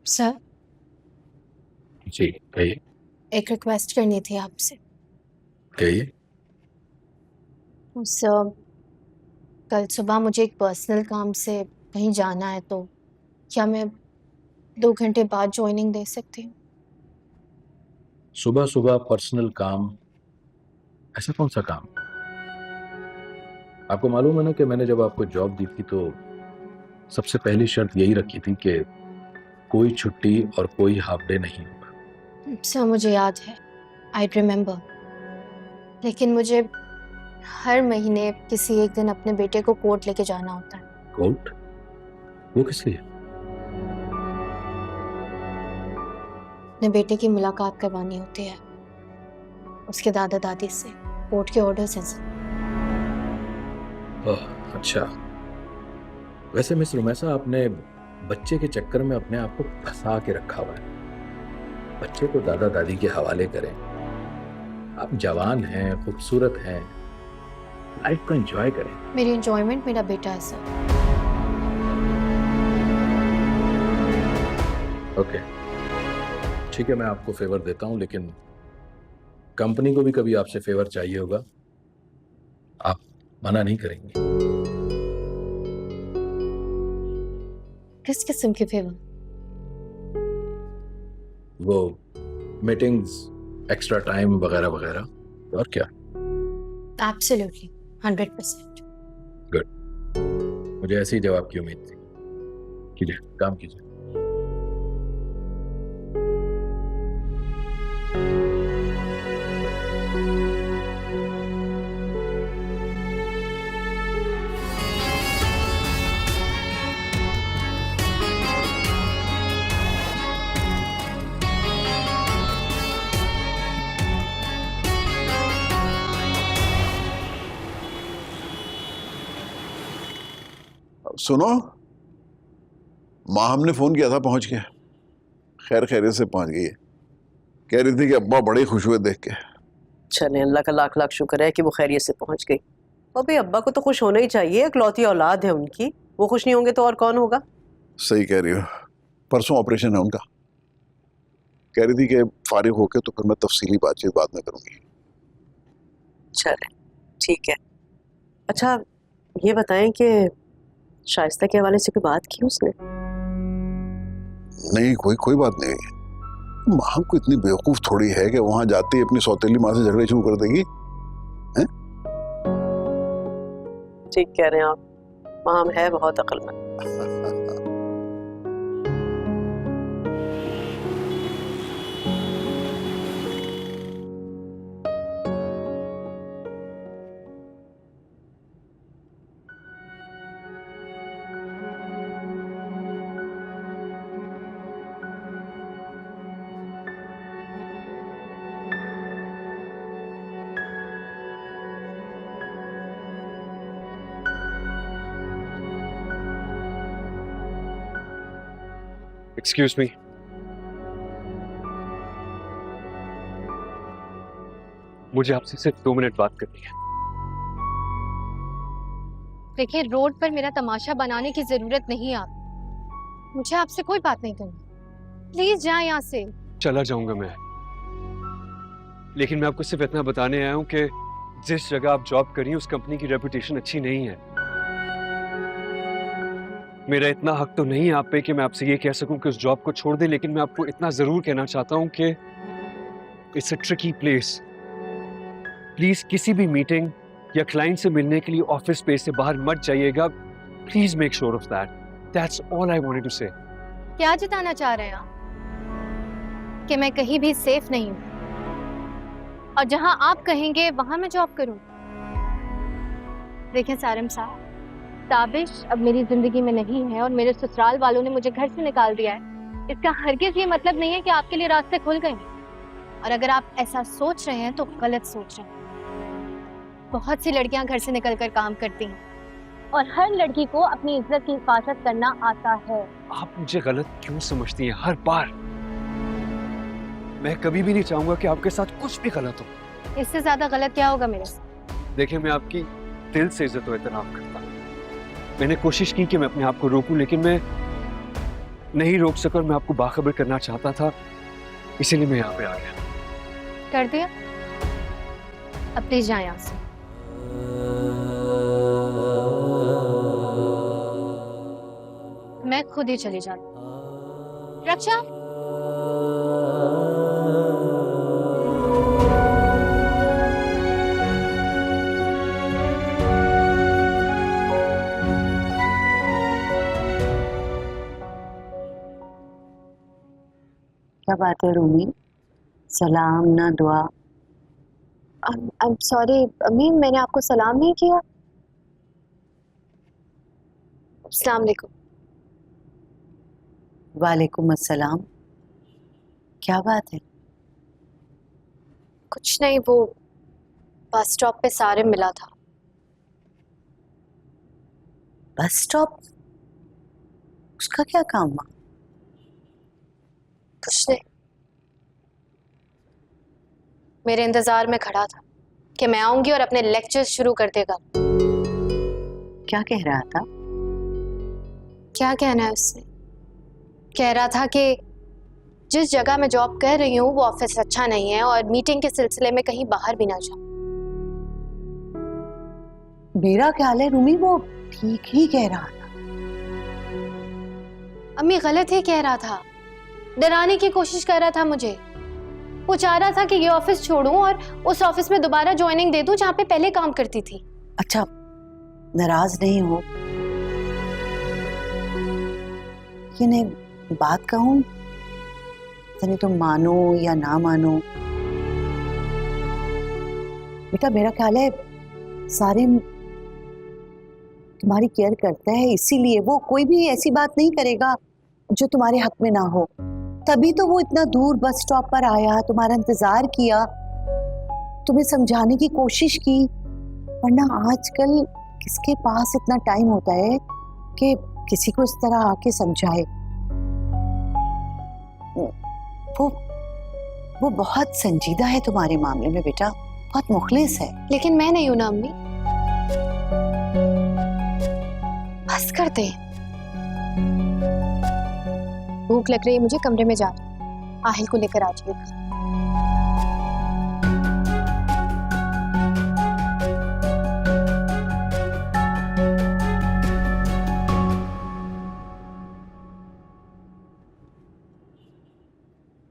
Sir, जी कहिए। एक request करनी थी आपसे। कहिए। सर, कल सुबह मुझे एक पर्सनल काम से कहीं जाना है, तो क्या मैं 2 घंटे बाद ज्वाइनिंग दे सकती हूँ? सुबह सुबह पर्सनल काम? ऐसा कौन सा काम? आपको मालूम है ना कि मैंने जब आपको जॉब दी थी तो सबसे पहली शर्त यही रखी थी कि कोई छुट्टी और कोई हाफ डे नहीं होगा। सर, मुझे याद है, आई रिमेम्बर। लेकिन मुझे हर महीने किसी एक दिन अपने बेटे को कोर्ट लेके जाना होता है। कोर्ट? वो किस लिए? अपने बेटे की मुलाकात करवानी होती है उसके दादा दादी से, कोर्ट के ऑर्डर्स हैं सर। ओह, अच्छा। वैसे मिस रुमैसा, आपने बच्चे के चक्कर में अपने आप को फंसा के रखा हुआ है। बच्चे को दादा दादी के हवाले करें। आप जवान हैं, खूबसूरत हैं, लाइफ को एंजॉय करें। मेरी एंजॉयमेंट मेरा बेटा है सर। ओके, ठीक है, मैं आपको फेवर देता हूं, लेकिन कंपनी को भी कभी आपसे फेवर चाहिए होगा, आप मना नहीं करेंगे। किस किस्म के फेवर? वो मीटिंग्स, एक्स्ट्रा टाइम वगैरह वगैरह। और क्या? एब्सोल्युटली, 100%। गुड, मुझे ऐसे ही जवाब की उम्मीद थी। कीजिए, काम कीजिए। सुनो, माँ हमने फोन किया था, पहुंच गया। खैर खैरियत से पहुंच गई है। कह रही थी कि अब्बा बड़े खुश हुए देख के। चले, अल्लाह का लाख लाख शुक्र है कि वो खैरियत से पहुंच गई। और भाई अब्बा को तो खुश होना ही चाहिए, इकलौती औलाद है उनकी। वो खुश नहीं होंगे तो और कौन होगा। सही कह रही हो। परसों ऑपरेशन है उनका। कह रही थी कि फारिग होके तो फिर मैं तफसीली बातचीत बाद में करूंगी। चले, ठीक है। अच्छा, ये बताएं कि शाइस्ता के हवाले से कोई बात की उसने? नहीं, कोई बात नहीं। माँ को इतनी बेवकूफ थोड़ी है कि वहां जाते ही अपनी सौतेली माँ से झगड़े शुरू कर देगी। ठीक कह रहे हैं आप, माम है बहुत अक्लमंद। एक्सक्यूज मी, मुझे आपसे सिर्फ 2 मिनट बात करनी है। देखिए, रोड पर मेरा तमाशा बनाने की जरूरत नहीं है। आप, मुझे आपसे कोई बात नहीं करनी। प्लीज जाए यहाँ से। चला जाऊंगा मैं, लेकिन मैं आपको सिर्फ इतना बताने आया हूं कि जिस जगह आप जॉब कर रही हैं उस कंपनी की रेपुटेशन अच्छी नहीं है। मेरा इतना हक तो नहीं है आप पे कि मैं आपसे ये कह सकूं कि उस जॉब को छोड़ दें, लेकिन मैं आपको इतना जरूर कहना चाहता हूं कि it's a tricky place. Please किसी भी मीटिंग या क्लाइंट से मिलने के लिए ऑफिस स्पेस से बाहर मत जाइएगा। Please make sure of that. That's all I wanted to say. क्या जताना चाह रहे हैं आप कि मैं कहीं भी सेफ नहीं हूँ और जहां आप कहेंगे वहां मैं जॉब करूं? देखिए सारिम साहब, ताबिश अब मेरी जिंदगी में नहीं है और मेरे ससुराल वालों ने मुझे घर से निकाल दिया है। इसका हरगिज ये मतलब नहीं है कि आपके लिए रास्ते खुल गए। और अगर आप ऐसा सोच रहे हैं तो गलत सोच रहे हैं। बहुत सी लड़कियां घर से निकलकर काम करती हैं और हर लड़की को अपनी इज्जत की हिफाजत करना आता है। आप मुझे गलत क्यों समझती हैं हर बार? मैं कभी भी नहीं चाहूंगा कि आपके साथ कुछ भी गलत हो। इससे ज्यादा गलत क्या होगा मेरे साथ? देखिए, मैं आपकी दिल से इज्जत और एहतराम करता हूँ। मैंने कोशिश की कि मैं अपने आप को रोकूं, लेकिन मैं नहीं रोक सका और मैं आपको बाखबर करना चाहता था, इसीलिए मैं यहाँ पे आ गया। कर दिया, अब प्लीज जाए यहाँ से। मैं खुद ही चली जाती हूँ। रक्षा, क्या बात है रूमी, सलाम ना दुआ। आई एम सॉरी अम्मी, मैंने आपको सलाम नहीं किया। अस्सलाम वालेकुम। वालेकुम अस्सलाम। क्या बात है? कुछ नहीं, वो बस स्टॉप पे सारिम मिला था। Bus stop? उसका क्या काम हुआ? कुछ नहीं, मेरे इंतजार में खड़ा था कि मैं आऊंगी और अपने लेक्चर्स शुरू कर देगा। क्या कह रहा था? क्या कहना है उससे? कह रहा था कि जिस जगह मैं जॉब कर रही हूँ वो ऑफिस अच्छा नहीं है और मीटिंग के सिलसिले में कहीं बाहर भी ना जाऊं। मेरा ख्याल है रूमी वो ठीक ही कह रहा था। अम्मी गलत ही कह रहा था, डराने की कोशिश कर रहा था मुझे। वो चाह रहा था कि ये ऑफिस छोड़ूं और उस ऑफिस में दोबारा ज्वाइनिंग दे दूं जहाँ पे पहले काम करती थी। अच्छा, नाराज नहीं हो? ये नहीं, बात कहूं, यानी तुम मानो या ना मानो, बेटा मेरा ख्याल है सारिम तुम्हारी केयर करता है, इसीलिए वो कोई भी ऐसी बात नहीं करेगा जो तुम्हारे हक में ना हो। तभी तो वो इतना दूर बस स्टॉप पर आया, तुम्हारा इंतजार किया, तुम्हें समझाने की कोशिश की। वरना आजकल किसके पास इतना टाइम होता है कि किसी को इस तरह आके समझाए। वो बहुत संजीदा है तुम्हारे मामले में बेटा, बहुत मुखलिस है। लेकिन मैं नहीं हूं ना अम्मी। बस कर दे, भूख लग रही है मुझे, कमरे में जा रही हूं, आहिल को लेकर आ जाइएगा।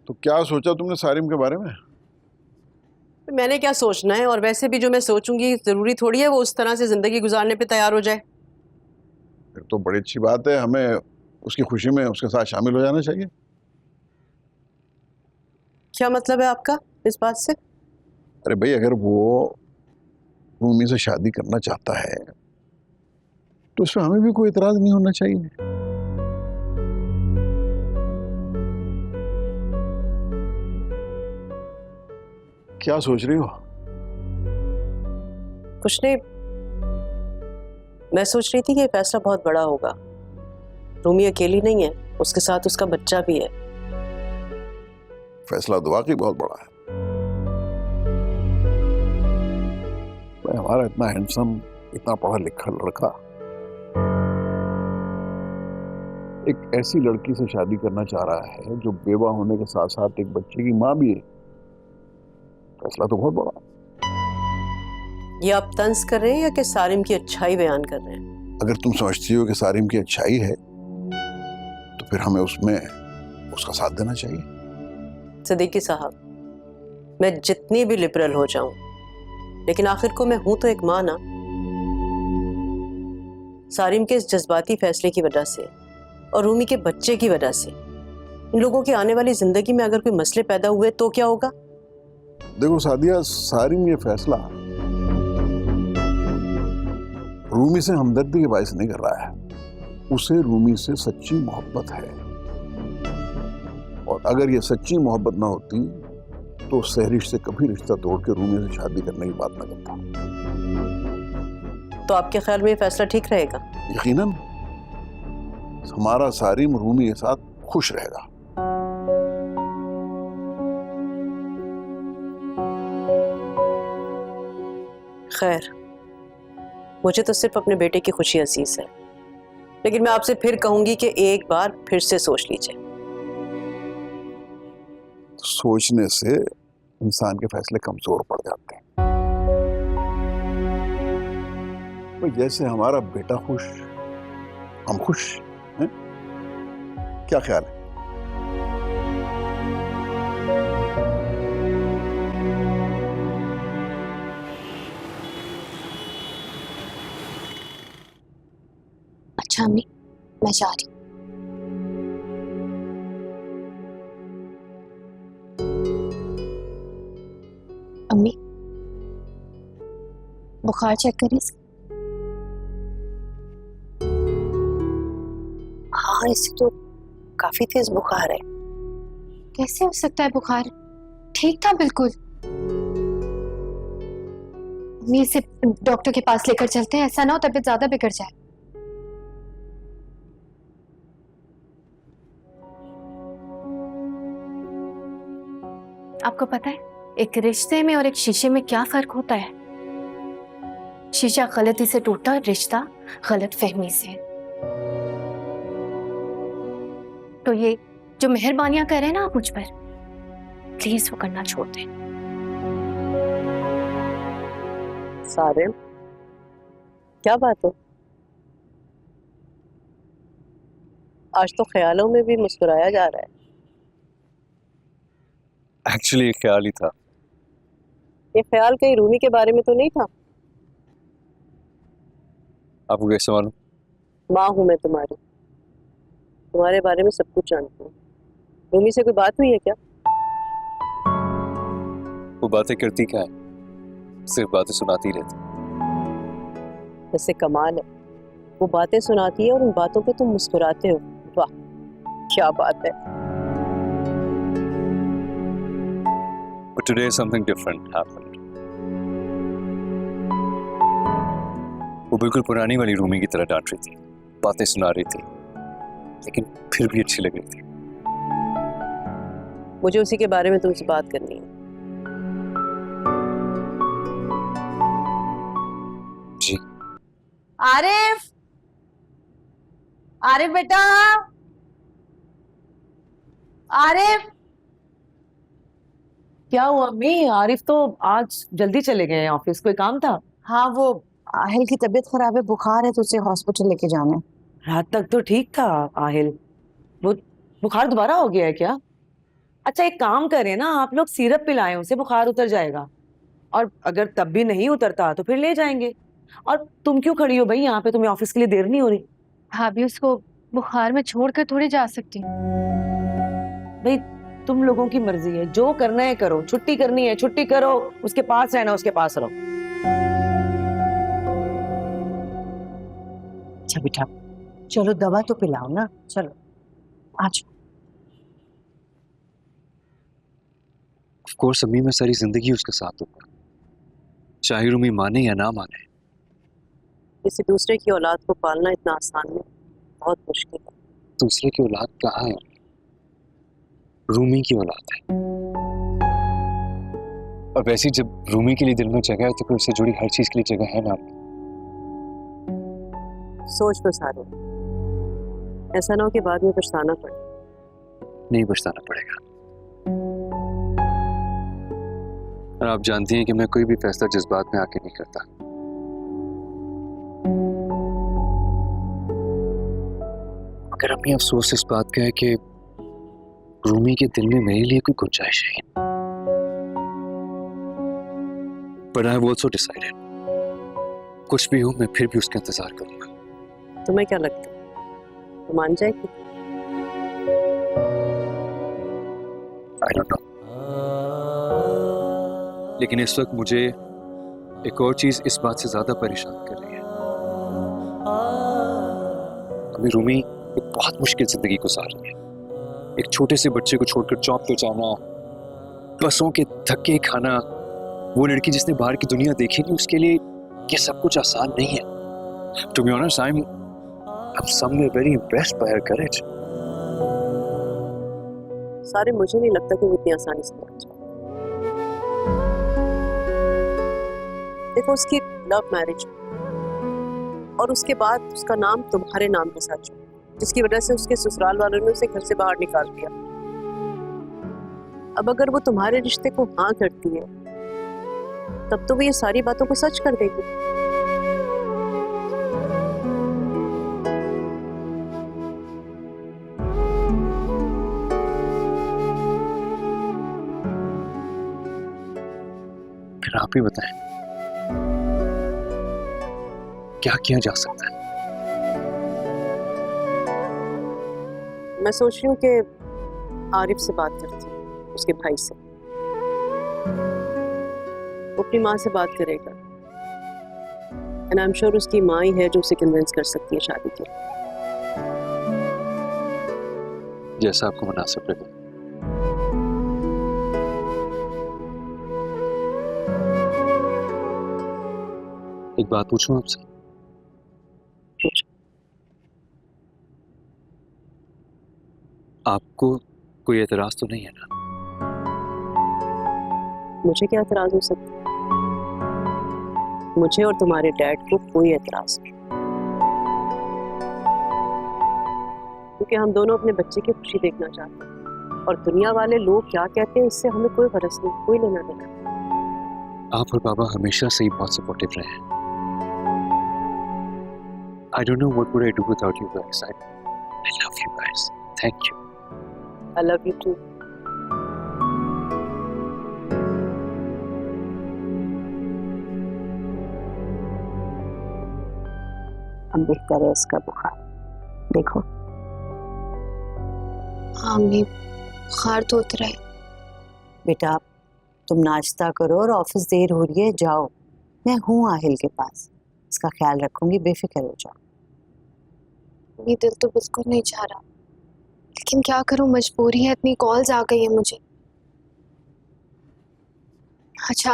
तो क्या सोचा तुमने सारिम के बारे में? मैंने क्या सोचना है, और वैसे भी जो मैं सोचूंगी जरूरी थोड़ी है वो उस तरह से जिंदगी गुजारने पे तैयार हो जाए। फिर तो बड़ी अच्छी बात है, हमें उसकी खुशी में उसके साथ शामिल हो जाना चाहिए। क्या मतलब है आपका इस बात से? अरे भाई, अगर वो रूमी से शादी करना चाहता है तो उसमें हमें भी कोई इतराज नहीं होना चाहिए। क्या सोच रही हो? कुछ नहीं, मैं सोच रही थी कि ये फैसला बहुत बड़ा होगा। रूमी अकेली नहीं है, उसके साथ उसका बच्चा भी है। फैसला तो वाकई बहुत बड़ा है। भाई, हमारा इतना हैंडसम, इतना पढ़ा लिखा लड़का एक ऐसी लड़की से शादी करना चाह रहा है जो बेवा होने के साथ साथ एक बच्चे की माँ भी है। फैसला तो बहुत बड़ा है। ये आप तंज कर रहे हैं या कि सारिम की अच्छाई बयान कर रहे हैं? अगर तुम समझती हो कि सारिम की अच्छाई है तो फिर हमें उसमें उसका साथ देना चाहिए। सिद्दीकी साहब, मैं जितनी भी लिबरल हो जाऊं, लेकिन आखिर को मैं हूं तो एक मां ना। सारिम के इस जज्बाती फैसले की वजह से और रूमी के बच्चे की वजह से इन लोगों की आने वाली जिंदगी में अगर कोई मसले पैदा हुए तो क्या होगा? देखो सादिया, सारिम ये फैसला रूमी से हमदर्दी के बायस नहीं कर रहा है। उसे रूमी से सच्ची मोहब्बत है, और अगर ये सच्ची मोहब्बत ना होती तो सहरिश से कभी रिश्ता तोड़ के रूमी से शादी करने की बात ना करता। तो आपके ख्याल में ये फैसला ठीक रहेगा? यकीनन हमारा सारिम रूमी के साथ खुश रहेगा। खैर, मुझे तो सिर्फ अपने बेटे की खुशी अजीज है, लेकिन मैं आपसे फिर कहूंगी कि एक बार फिर से सोच लीजिए। सोचने से इंसान के फैसले कमजोर पड़ जाते हैं। तो जैसे हमारा बेटा खुश, हम खुश हैं? क्या ख्याल है? अच्छा अम्मी, मैं जा रही हूँ। अम्मी, बुखार चेक करिए। हाँ, इसे तो काफी तेज बुखार है। कैसे हो सकता है बुखार? ठीक था बिल्कुल। अम्मी, इसे डॉक्टर के पास लेकर चलते हैं, ऐसा ना हो तबीयत ज्यादा बिगड़ जाए। आपको पता है एक रिश्ते में और एक शीशे में क्या फर्क होता है? शीशा गलती से टूटा, रिश्ता गलत फहमी से। तो ये जो मेहरबानियां कर रहे हैं ना आप मुझ पर, प्लीज वो करना छोड़ दें। सारे क्या बात है? आज तो ख्यालों में भी मुस्कुराया जा रहा है। एक्चुअली ख्याल ही था। ये ख्याल कहीं रूमी के बारे में तो नहीं था? आपको कैसे मालूम? माँ हूं मैं तुम्हारी, तुम्हारे बारे में सब कुछ जानती हूँ। रूमी से कोई बात हुई है क्या? वो बातें करती क्या है? सिर्फ बातें सुनाती रहती। वैसे कमाल है, वो बातें सुनाती है और उन बातों पे तुम मुस्कुराते हो। वाह, क्या बात है। But today something different happened. वो बिल्कुल पुरानी वाली रूमी की तरह डांट रही थी, बातें सुना रही थी, लेकिन फिर भी अच्छी लग रही थी। मुझे उसी के बारे में तुमसे बात करनी है। जी। आरिफ, आरिफ बेटा, आरिफ। क्या हुआ अम्मी? आरिफ तो आज जल्दी चले गए हैं ऑफिस, कोई काम था? हाँ, वो आहिल की तबीयत खराब है, बुखार है, तो उसे हॉस्पिटल लेके जाना है। रात तक तो ठीक था आहिल, वो बुखार दोबारा हो गया है क्या? अच्छा एक काम करें ना, आप लोग सिरप पिलाएं उसे, बुखार उतर जाएगा। और अगर तब भी नहीं उतरता तो फिर ले जाएंगे। और तुम क्यों खड़ी हो भाई यहाँ पे? तुम्हें ऑफिस के लिए देर नहीं हो रही? भाभी, उसको बुखार में छोड़कर थोड़ी जा सकती हूँ। भाई तुम लोगों की मर्जी है, जो करना है करो। छुट्टी करनी है छुट्टी करो, उसके पास रहना उसके पास रहो। अच्छा बेटा, चलो दवा तो पिलाओ ना, चलो आज। Of course अम्मी, मैं सारी जिंदगी उसके साथ हूँ, चाहे रूमी माने या ना माने। किसी दूसरे की औलाद को पालना इतना आसान नहीं, बहुत मुश्किल है। दूसरे की औलाद कहाँ है? रूमी की औलाद है। और वैसे जब रूमी के लिए दिल में जगह है तो फिर उससे जुड़ी हर चीज के लिए जगह है ना। सोच लो सारे, ऐसा ना हो कि बाद में पछताना पड़े। नहीं पछताना पड़ेगा। और आप जानती हैं कि मैं कोई भी फैसला जज्बात में आके नहीं करता। अगर अम्मी अफसोस इस बात का है कि रूमी के दिल में मेरे लिए कोई गुंजाइश है, but I have also decided, कुछ भी हो मैं फिर भी उसका इंतजार करूंगा। तुम्हें क्या लगता है, तो मान जाएगी? आई डोंट नो, लेकिन इस वक्त मुझे एक और चीज इस बात से ज्यादा परेशान कर रही है। अभी रूमी एक बहुत मुश्किल जिंदगी गुजार रही है। एक छोटे से बच्चे को छोड़कर जॉब पे जाना, बसों के धक्के खाना, वो लड़की जिसने बाहर की दुनिया देखी नहीं, उसके लिए ये सब कुछ आसान नहीं है। To be honest, I'm somewhere very impressed by her courage. सारे, मुझे नहीं लगता कि वो इतनी आसानी से मान जाए। देखो उसकी लव मैरिज, और उसके बाद उसका नाम तुम्हारे नाम के साथ जुड़ा, जिसकी वजह से उसके ससुराल वालों ने उसे घर से बाहर निकाल दिया। अब अगर वो तुम्हारे रिश्ते को हाँ करती है तब तो वो ये सारी बातों को सच कर देगी। फिर आप ही बताएं, क्या किया जा सकता है? मैं सोच रही हूँ कि आरिफ से बात करती हूँ, उसके भाई से। वो अपनी माँ से बात करेगा एंड आई एम श्योर उसकी माँ ही है जो उसे कन्विंस कर सकती है शादी के लिए। जैसा आपको मुनासिब लगे। एक बात पूछूं आपसे? आपको कोई एतराज तो नहीं है ना? मुझे क्या एतराज हो सकता है? मुझे और तुम्हारे डैड को कोई एतराज नहीं, क्योंकि हम दोनों अपने बच्चे की खुशी देखना चाहते हैं और दुनिया वाले लोग क्या कहते हैं इससे हमें कोई गरज नहीं, कोई लेना देना। आप और बाबा हमेशा से ही बहुत सपोर्टिव रहे हैं। I don't know what would I do without you guys. I love you guys. Thank you. I love you too. अब बेहतर है इसका बुखार, देखो। हाँ अम्मी, बुखार तो उतरा है। बेटा तुम नाश्ता करो और ऑफिस देर हो रही है, जाओ। मैं हूँ आहिल के पास, इसका ख्याल रखूंगी, बेफिक्र हो जाओ। ये दिल तो बिल्कुल नहीं चाह रहा, लेकिन क्या करूं, मजबूरी है, इतनी कॉल्स आ गई है मुझे। अच्छा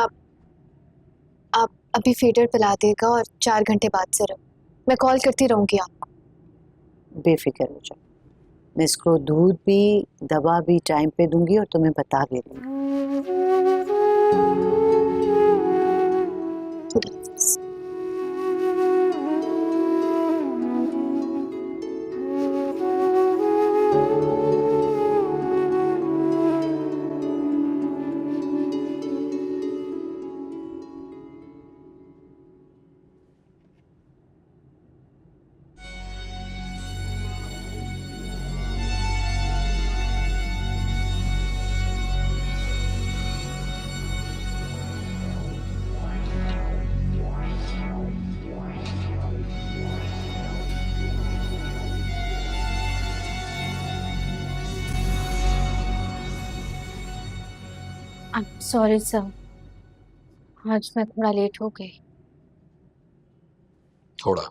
आप अभी फीडर पिला देगा और 4 घंटे बाद से रहो, मैं कॉल करती रहूंगी आपको। बेफिक्र हो जाओ, मैं इसको दूध भी दवा भी टाइम पे दूंगी और तुम्हें बता भी दूंगी। खुदा हाफिज़। I'm sorry sir, आज मैं थोड़ा लेट हो गई। थोड़ा?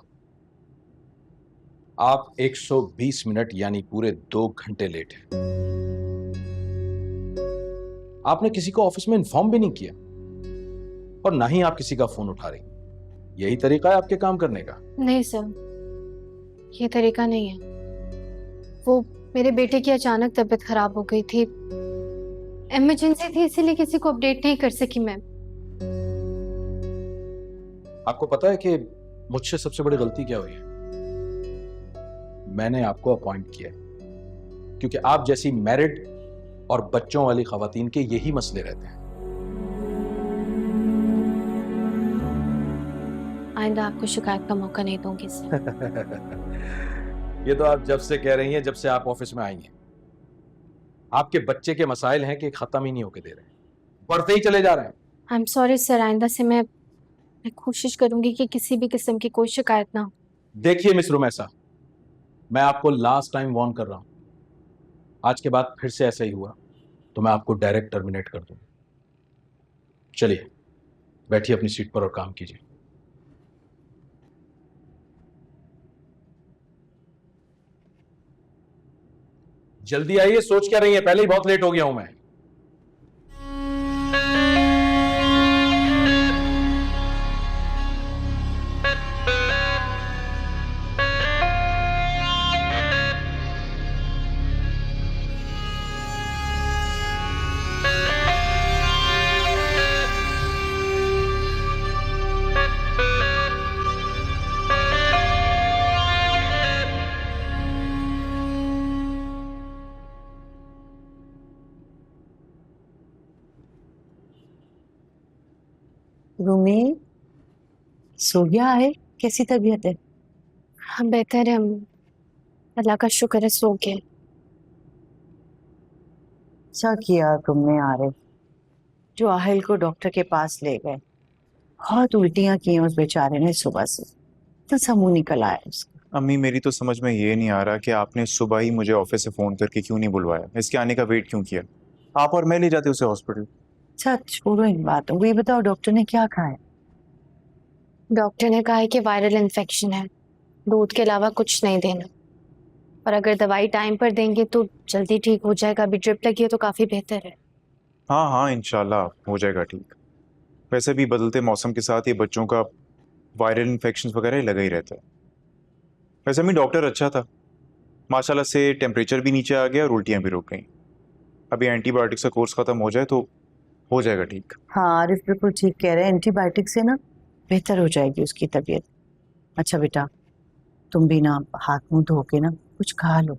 आप 120 मिनट यानी पूरे 2 घंटे लेट हैं। आपने किसी को ऑफिस में इन्फॉर्म भी नहीं किया और ना ही आप किसी का फोन उठा रही। यही तरीका है आपके काम करने का? नहीं सर, ये तरीका नहीं है। वो मेरे बेटे की अचानक तबीयत खराब हो गई थी, इमरजेंसी थी, इसीलिए किसी को अपडेट नहीं कर सकी मैं। आपको पता है कि मुझसे सबसे बड़ी गलती क्या हुई है? मैंने आपको अपॉइंट किया क्योंकि आप जैसी मैरिड और बच्चों वाली खवातीन के यही मसले रहते हैं। आइंदा आपको शिकायत का मौका नहीं दूंगी सर। ये तो आप जब से कह रही हैं, जब से आप ऑफिस में आई हैं। आपके बच्चे के मसाइल हैं कि खत्म ही नहीं होके दे रहे, बढ़ते ही चले जा रहे हैं। आई एम सॉरी सर, आइंदा से मैं कोशिश करूंगी कि किसी भी किस्म की कोई शिकायत ना हो। देखिए मिस रुमैसा, मैं आपको लास्ट टाइम वार्न कर रहा हूं, आज के बाद फिर से ऐसा ही हुआ तो मैं आपको डायरेक्ट टर्मिनेट कर दूंगा। चलिए बैठिए अपनी सीट पर और काम कीजिए। जल्दी आइए, सोच क्या रही है? पहले ही बहुत लेट हो गया हूं मैं। रूमी, सो गया है? कैसी तबीयत है? हाँ बेहतर है अम्मी, अल्लाह का शुक्र है सो गए। अच्छा किया तुमने आरिफ, जो आहिल को डॉक्टर के पास ले गए। बहुत उल्टियां की हैं उस बेचारे ने सुबह से, तो सब मुंह निकल आया उसका। अम्मी मेरी तो समझ में ये नहीं आ रहा कि आपने सुबह ही मुझे ऑफिस से फोन करके क्यों नहीं बुलवाया, इसके आने का वेट क्यों किया? आप और मैं ले जाते उसे हॉस्पिटल। अच्छा छोड़ो इन बातों को, ये बताओ डॉक्टर ने क्या कहा है? डॉक्टर ने कहा है कि वायरल इन्फेक्शन है, दूध के अलावा कुछ नहीं देना, और अगर दवाई टाइम पर देंगे तो जल्दी ठीक हो जाएगा। अभी ड्रिप लगी है तो काफी बेहतर है। हाँ हाँ इंशाल्लाह हो जाएगा ठीक। वैसे भी बदलते मौसम के साथ ये बच्चों का वायरल इन्फेक्शन वगैरह ही लगा ही रहता है। वैसे भी डॉक्टर अच्छा था, माशाल्लाह से टेम्परेचर भी नीचे आ गया और उल्टियाँ भी रुक गई। अभी एंटीबायोटिक्स का कोर्स खत्म हो जाए तो हो जाएगा ठीक। हाँ आरिफ बिल्कुल ठीक कह रहे हैं, एंटीबायोटिक से ना बेहतर हो जाएगी उसकी तबीयत। अच्छा बेटा, तुम भी ना हाथ मुंह धो के ना कुछ खा लो।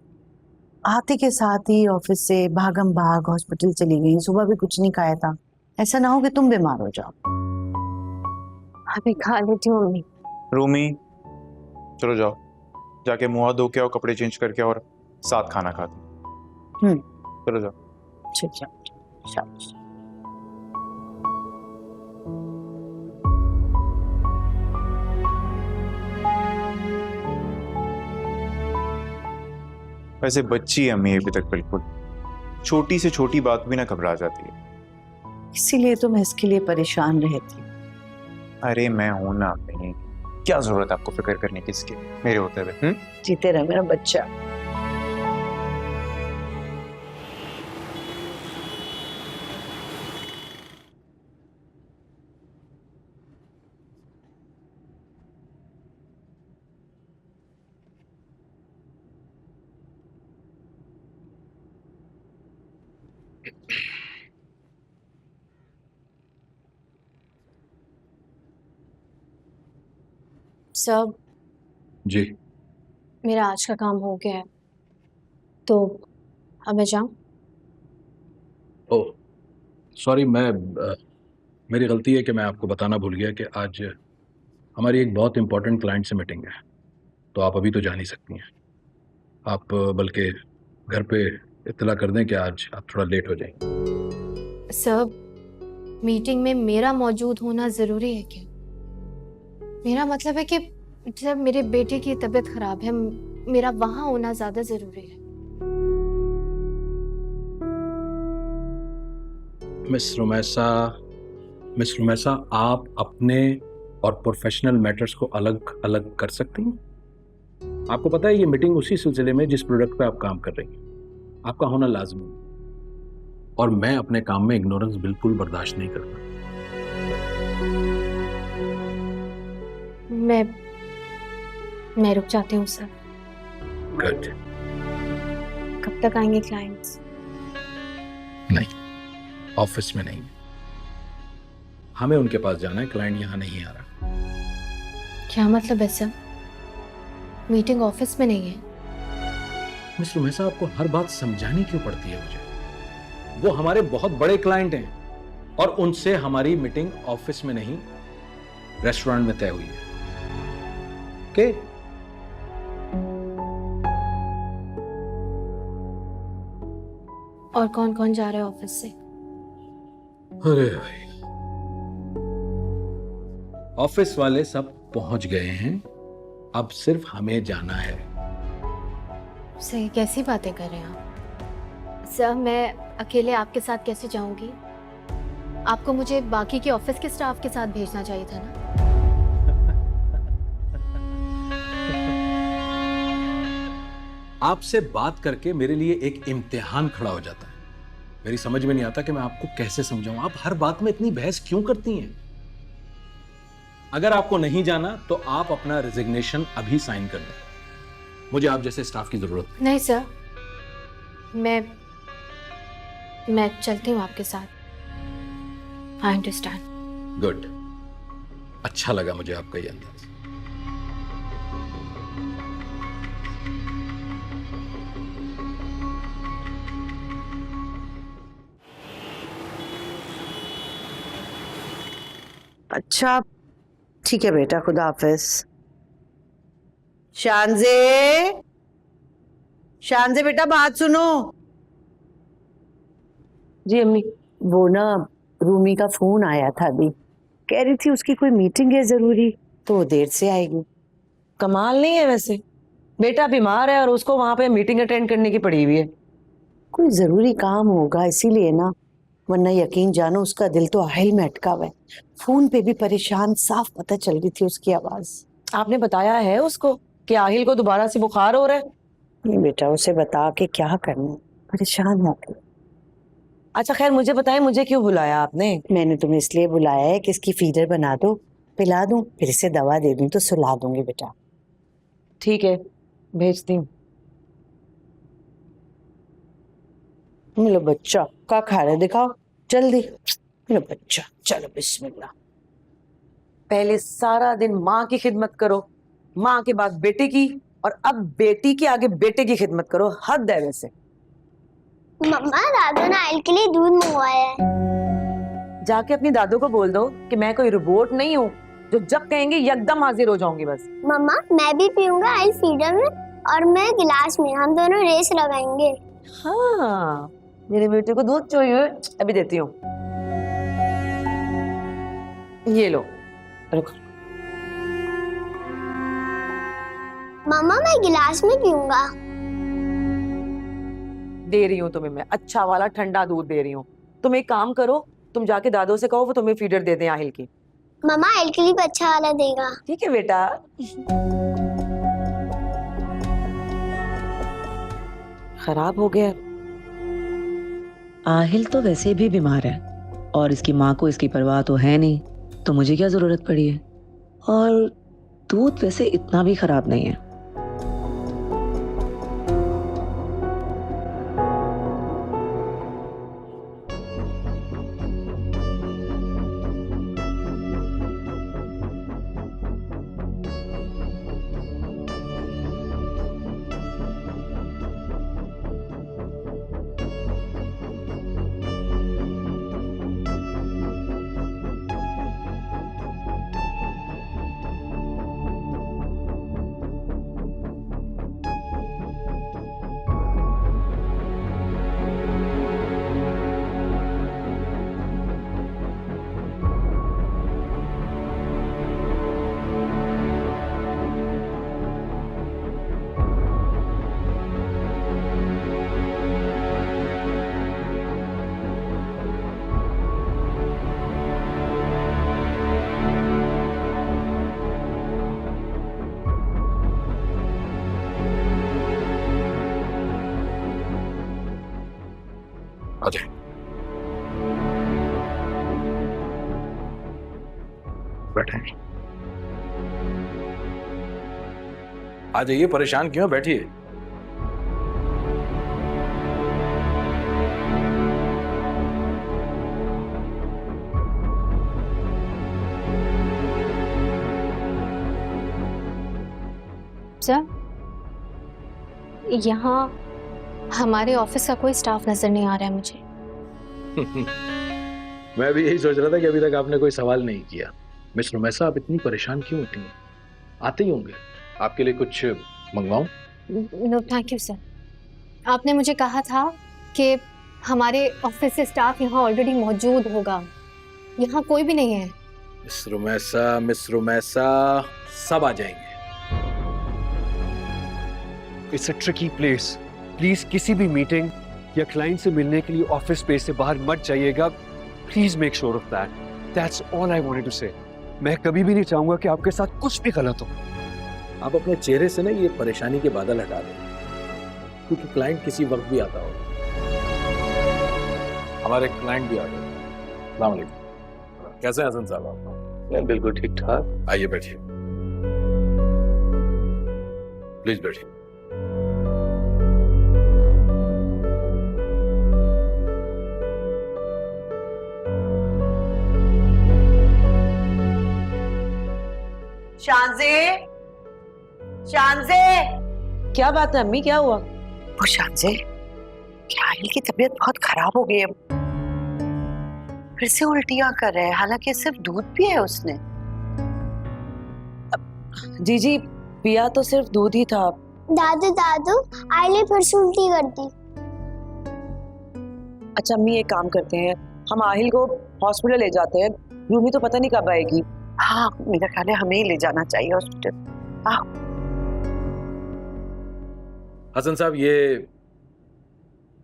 आते के साथ ही ऑफिस से भागम भाग हॉस्पिटल चली गई, सुबह भी कुछ नहीं खाया था। ऐसा ना हो कि तुम बीमार हो जाओ। अभी खा लेती हूँ मम्मी। रूमी चलो जाओ, जाके मुँह हाथ धो के आओ, कपड़े चेंज करके और साथ खाना खाते। चलो जाओ। अच्छा शाबाश। वैसे बच्ची है अम्मी अभी तक, बिल्कुल छोटी से छोटी बात भी ना घबरा जाती है। इसीलिए तो मैं इसके लिए परेशान रहती हूँ। अरे मैं हूं ना अम्मी, क्या जरूरत है आपको फिक्र करने की इसकी मेरे होते हुए। जीते रहे मेरा बच्चा। सब जी मेरा आज का काम हो गया है, तो अब मैं जाऊँ? ओह सॉरी, मेरी गलती है कि मैं आपको बताना भूल गया कि आज हमारी एक बहुत इंपॉर्टेंट क्लाइंट से मीटिंग है, तो आप अभी तो जा नहीं सकती हैं। आप बल्कि घर पे इत्तला कर दें कि आज आप थोड़ा लेट हो जाएंगे। सब मीटिंग में मेरा मौजूद होना जरूरी है क्या? मेरा मतलब है कि जब मेरे बेटे की तबीयत खराब है, मेरा वहां होना ज्यादा जरूरी है। मिस रुमैसा, आप अपने और प्रोफेशनल मैटर्स को अलग अलग कर सकती हैं। आपको पता है ये मीटिंग उसी सिलसिले में जिस प्रोडक्ट पे आप काम कर रही हैं, आपका होना लाजमी है, और मैं अपने काम में इग्नोरेंस बिल्कुल बर्दाश्त नहीं करता। मैं रुक जाती हूँ सर। गुड। कब तक आएंगे क्लाइंट्स? नहीं, ऑफिस में नहीं, हमें उनके पास जाना है, क्लाइंट यहाँ नहीं आ रहा। क्या मतलब है सर? मीटिंग ऑफिस में नहीं है? मिस रुमैसा, आपको हर बात समझानी क्यों पड़ती है मुझे? वो हमारे बहुत बड़े क्लाइंट हैं और उनसे हमारी मीटिंग ऑफिस में नहीं रेस्टोरेंट में तय हुई है। ओके? और कौन कौन जा रहे हैं ऑफिस से? अरे भाई, ऑफिस वाले सब पहुंच गए हैं, अब सिर्फ हमें जाना है। सही, कैसी बातें कर रहे हैं आप? सर मैं अकेले आपके साथ कैसे जाऊंगी? आपको मुझे बाकी के ऑफिस के स्टाफ के साथ भेजना चाहिए था ना। आपसे बात करके मेरे लिए एक इम्तिहान खड़ा हो जाता है। मेरी समझ में नहीं आता कि मैं आपको कैसे समझाऊं। आप हर बात में इतनी बहस क्यों करती हैं? अगर आपको नहीं जाना तो आप अपना रिजिग्नेशन अभी साइन कर दें। मुझे आप जैसे स्टाफ की जरूरत नहीं सर, मैं चलती हूँ आपके साथ। I understand. गुड, अच्छा लगा मुझे आपका ये अंदाज। अच्छा ठीक है बेटा, खुदा हाफिज। शानजे, शानजे बेटा बात सुनो। जी अम्मी। वो ना रूमी का फोन आया था अभी, कह रही थी उसकी कोई मीटिंग है जरूरी, तो वो देर से आएगी। कमाल नहीं है वैसे, बेटा बीमार है और उसको वहां पे मीटिंग अटेंड करने की पड़ी हुई है। कोई जरूरी काम होगा इसीलिए ना, वरना यकीन जानो उसका दिल तो आहिल में अटका हुआ है। फोन पे भी परेशान, साफ पता चल रही थी उसकी आवाज। आपने बताया है उसको कि आहिल को दोबारा से बुखार हो रहा है? नहीं बेटा, उसे बता के क्या करना, परेशान हो गई। अच्छा खैर, मुझे बताएं मुझे क्यों बुलाया आपने? मैंने तुम्हें इसलिए बुलाया है कि इसकी फीडर बना दो, पिला दूं, फिर इसे दवा दे दूं तो सुला दूंगी बेटा। ठीक है, भेजती हूँ। मिलो बच्चा, क्या खा रहे दिखाओ जल्दी। मिलो बच्चा, चलो बिस्मिल्लाह। पहले सारा दिन माँ की खिदमत करो, माँ के बाद बेटे की, और अब बेटी के आगे बेटे की खिदमत करो। हद है वैसे। मम्मा, दादू ने आयल के लिए दूध मंगवाया है। जाके अपनी दादू को बोल दो कि मैं कोई रोबोट नहीं हूँ जो जब कहेंगे एकदम हाजिर हो जाऊंगी बस। मम्मा, मैं भी पीऊंगा आयल फीडर में और मैं गिलास में, हम दोनों रेस लगाएंगे। हाँ, मेरे बेटे को दूध चाहिए, अभी देती हूँ। ये लो, रुक। मम्मा, मैं गिलास में पीऊंगा। दे रही हूँ तुम्हें, मैं अच्छा वाला ठंडा दूध दे रही हूँ। तुम एक काम करो, तुम जाके दादो से कहो वो तुम्हें फीडर दे दें आहिल की। मम्मा, आयल के लिए भी अच्छा वाला देगा। ठीक है बेटा। खराब हो गया। आहिल तो वैसे भी बीमार है और इसकी माँ को इसकी परवाह तो है नहीं, तो मुझे क्या जरूरत पड़ी है। और दूध वैसे इतना भी खराब नहीं है। आ जाए। बैठे। आ जाइए, परेशान क्यों? बैठिए। सर, यहाँ हमारे ऑफिस का कोई स्टाफ नजर नहीं आ रहा है मुझे। मैं भी यही सोच रहा था कि अभी तक आपने कोई सवाल नहीं किया। मिस रुमैसा, आप इतनी परेशान क्यों होती हैं? आते ही होंगे। आपके लिए कुछ मंगवाऊं? No thank you sir. आपने मुझे कहा था कि हमारे ऑफिस से स्टाफ यहाँ ऑलरेडी मौजूद होगा, यहाँ कोई भी नहीं है। मिस रुमैसा, सब आ जाएंगे। It's a tricky place. Please किसी भी मीटिंग या क्लाइंट से मिलने के लिए ऑफिस स्पेस से बाहर मत जाइएगा। Please make sure of that. That's all I wanted to say. मैं कभी भी नहीं चाहूंगा कि आपके साथ कुछ भी गलत हो। आप अपने चेहरे से ना ये परेशानी के बादल हटा दें, क्योंकि क्लाइंट किसी वक्त भी आता होगा। हमारे क्लाइंट भी आ गए। अस्सलाम वालेकुम। कैसे हैं हसन साहब आप? मैं बिल्कुल ठीक ठाक। आइए बैठिए, प्लीज बैठिए। शानजे, शानजे। क्या बात है अम्मी, क्या हुआ? वो शानजे, आहिल की तबीयत बहुत खराब हो गई है। फिर से उल्टियां कर रहा है, हालांकि सिर्फ दूध पिया है उसने। जी जी, पिया तो सिर्फ दूध ही था। दादू दादू आइले फिर से उल्टी कर दी। अच्छा अम्मी एक काम करते हैं, हम आहिल को हॉस्पिटल ले जाते हैं, रूमी तो पता नहीं कब आएगी। हाँ मेरा ख्याल है हमें ही ले जाना चाहिए हॉस्पिटल। हसन साहब, ये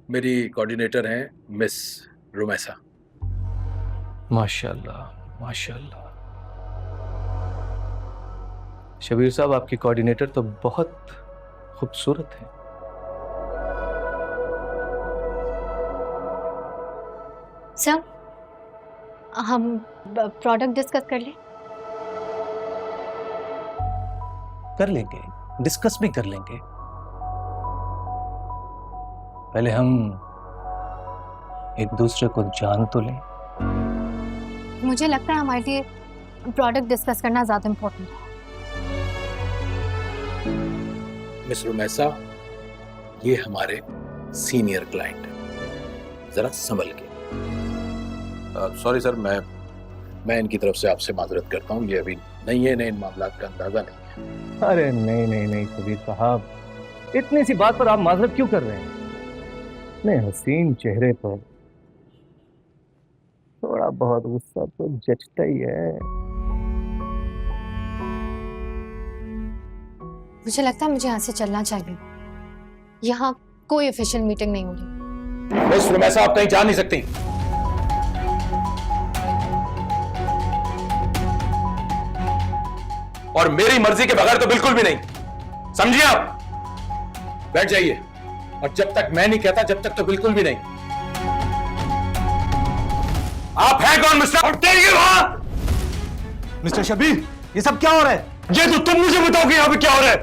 मेरी कोऑर्डिनेटर हैं मिस रुमैसा। माशाल्लाह माशाल्लाह। शबीर साहब, आपकी कोऑर्डिनेटर तो बहुत खूबसूरत है। सर, हम प्रोडक्ट डिस्कस कर लें? कर लेंगे, डिस्कस भी कर लेंगे। पहले हम एक दूसरे को जान तो लें। मुझे लगता है हमारे लिए प्रोडक्ट डिस्कस करना ज़्यादा इम्पोर्टेंट है। मिस रुमैसा, ये हमारे सीनियर क्लाइंट हैं, जरा संभल के। सॉरी सर, मैं इनकी तरफ से आपसे माजरत करता हूँ, ये अभी नहीं है, इन मामलात का अंदाजा नहीं है। अरे नहीं नहीं नहीं शबीर साहब, इतनी सी बात पर आप माजरत क्यों कर रहे हैं? इतने हसीन चेहरे पर थोड़ा बहुत गुस्सा तो जचता ही है। मुझे लगता है मुझे यहाँ से चलना चाहिए। यहाँ कोई ऑफिशियल मीटिंग नहीं होगी। मिस रुमैसा, आप कहीं जा नहीं सकती। और मेरी मर्जी के बगैर तो बिल्कुल भी नहीं, समझिए आप? बैठ जाइए, और जब तक मैं नहीं कहता जब तक तो बिल्कुल भी नहीं। आप हैं कौन मिस्टर? और तेरी वहां मिस्टर शबीर, ये सब क्या हो रहा है? ये तो तुम मुझे बताओगे यहाँ पे क्या हो रहा है।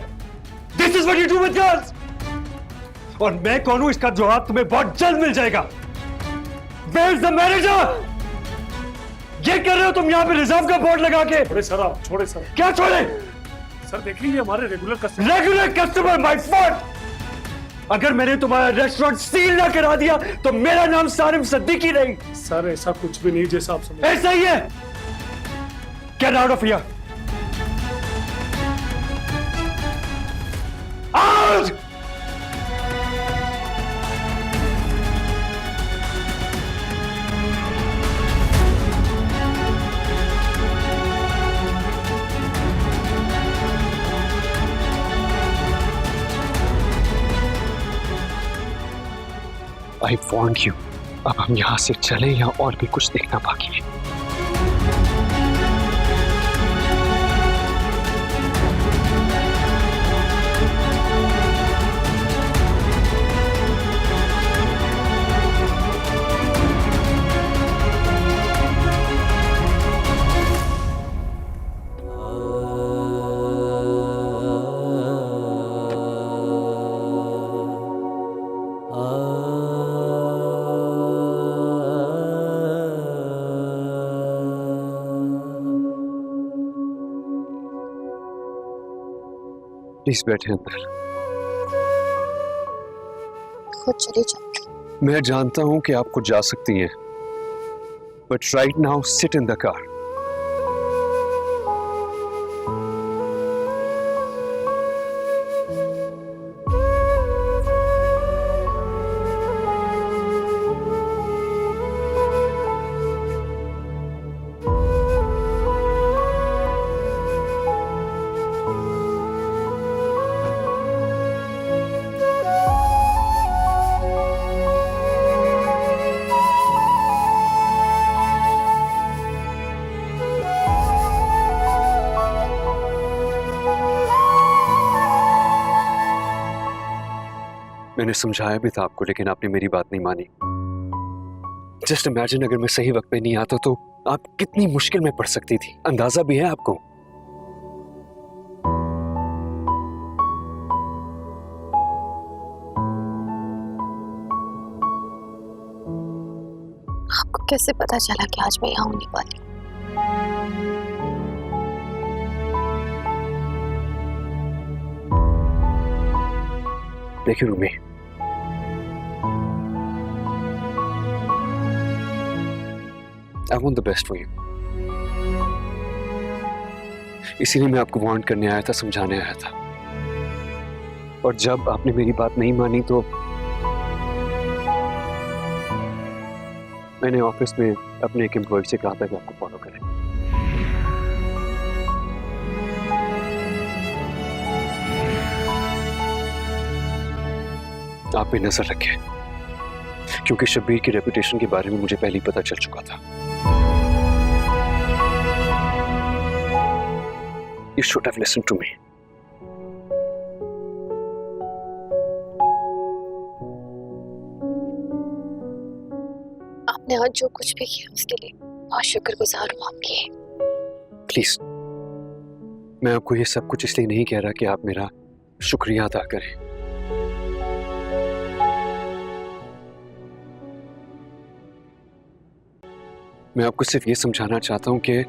This is what you do with girls. और मैं कौन हूं इसका जवाब तुम्हें बहुत जल्द मिल जाएगा। Where is the manager? ये कर रहे हो तुम यहाँ पे रिजर्व का बोर्ड लगा के? छोड़े सर, आप छोड़े सर। क्या छोड़े? सर देखिए, ये हमारे regular customer. Regular customer my fault. अगर मैंने तुम्हारा रेस्टोरेंट सील ना करा दिया तो मेरा नाम सारिम सिद्दीकी नहीं। सर ऐसा कुछ भी नहीं जैसा आप समझ। ऐसा ही है। Get out of here. Out. I warned you. अब हम यहाँ से चले या और भी कुछ देखना बाकी है। प्लीज बैठे अंदर। खुद चली जाऊंगी। मैं जानता हूं कि आप कुछ जा सकती हैं, but right now sit in the car. मैंने समझाया भी था आपको, लेकिन आपने मेरी बात नहीं मानी। जस्ट इमेजिन अगर मैं सही वक्त पे नहीं आता तो आप कितनी मुश्किल में पड़ सकती थी, अंदाजा भी है आपको। आपको कैसे पता चला कि आज मैं यहाँ होने वाली? देखिए Rumi, I want the best for you. इसीलिए मैं आपको वार्न करने आया था, समझाने आया था। और जब आपने मेरी बात नहीं मानी तो मैंने ऑफिस में अपने एक एम्प्लॉय से कहा था कि आपको फॉलो करें। आप पे नजर रखें, क्योंकि शब्बीर की रेपुटेशन के बारे में मुझे पहले ही पता चल चुका था। You should have listened to me. आपने आज जो कुछ भी किया उसके लिए बहुत शुक्रगुजार हूँ आपकी। प्लीज, मैं आपको ये सब कुछ इसलिए नहीं कह रहा कि आप मेरा शुक्रिया अदा करें। मैं आपको सिर्फ ये समझाना चाहता हूं कि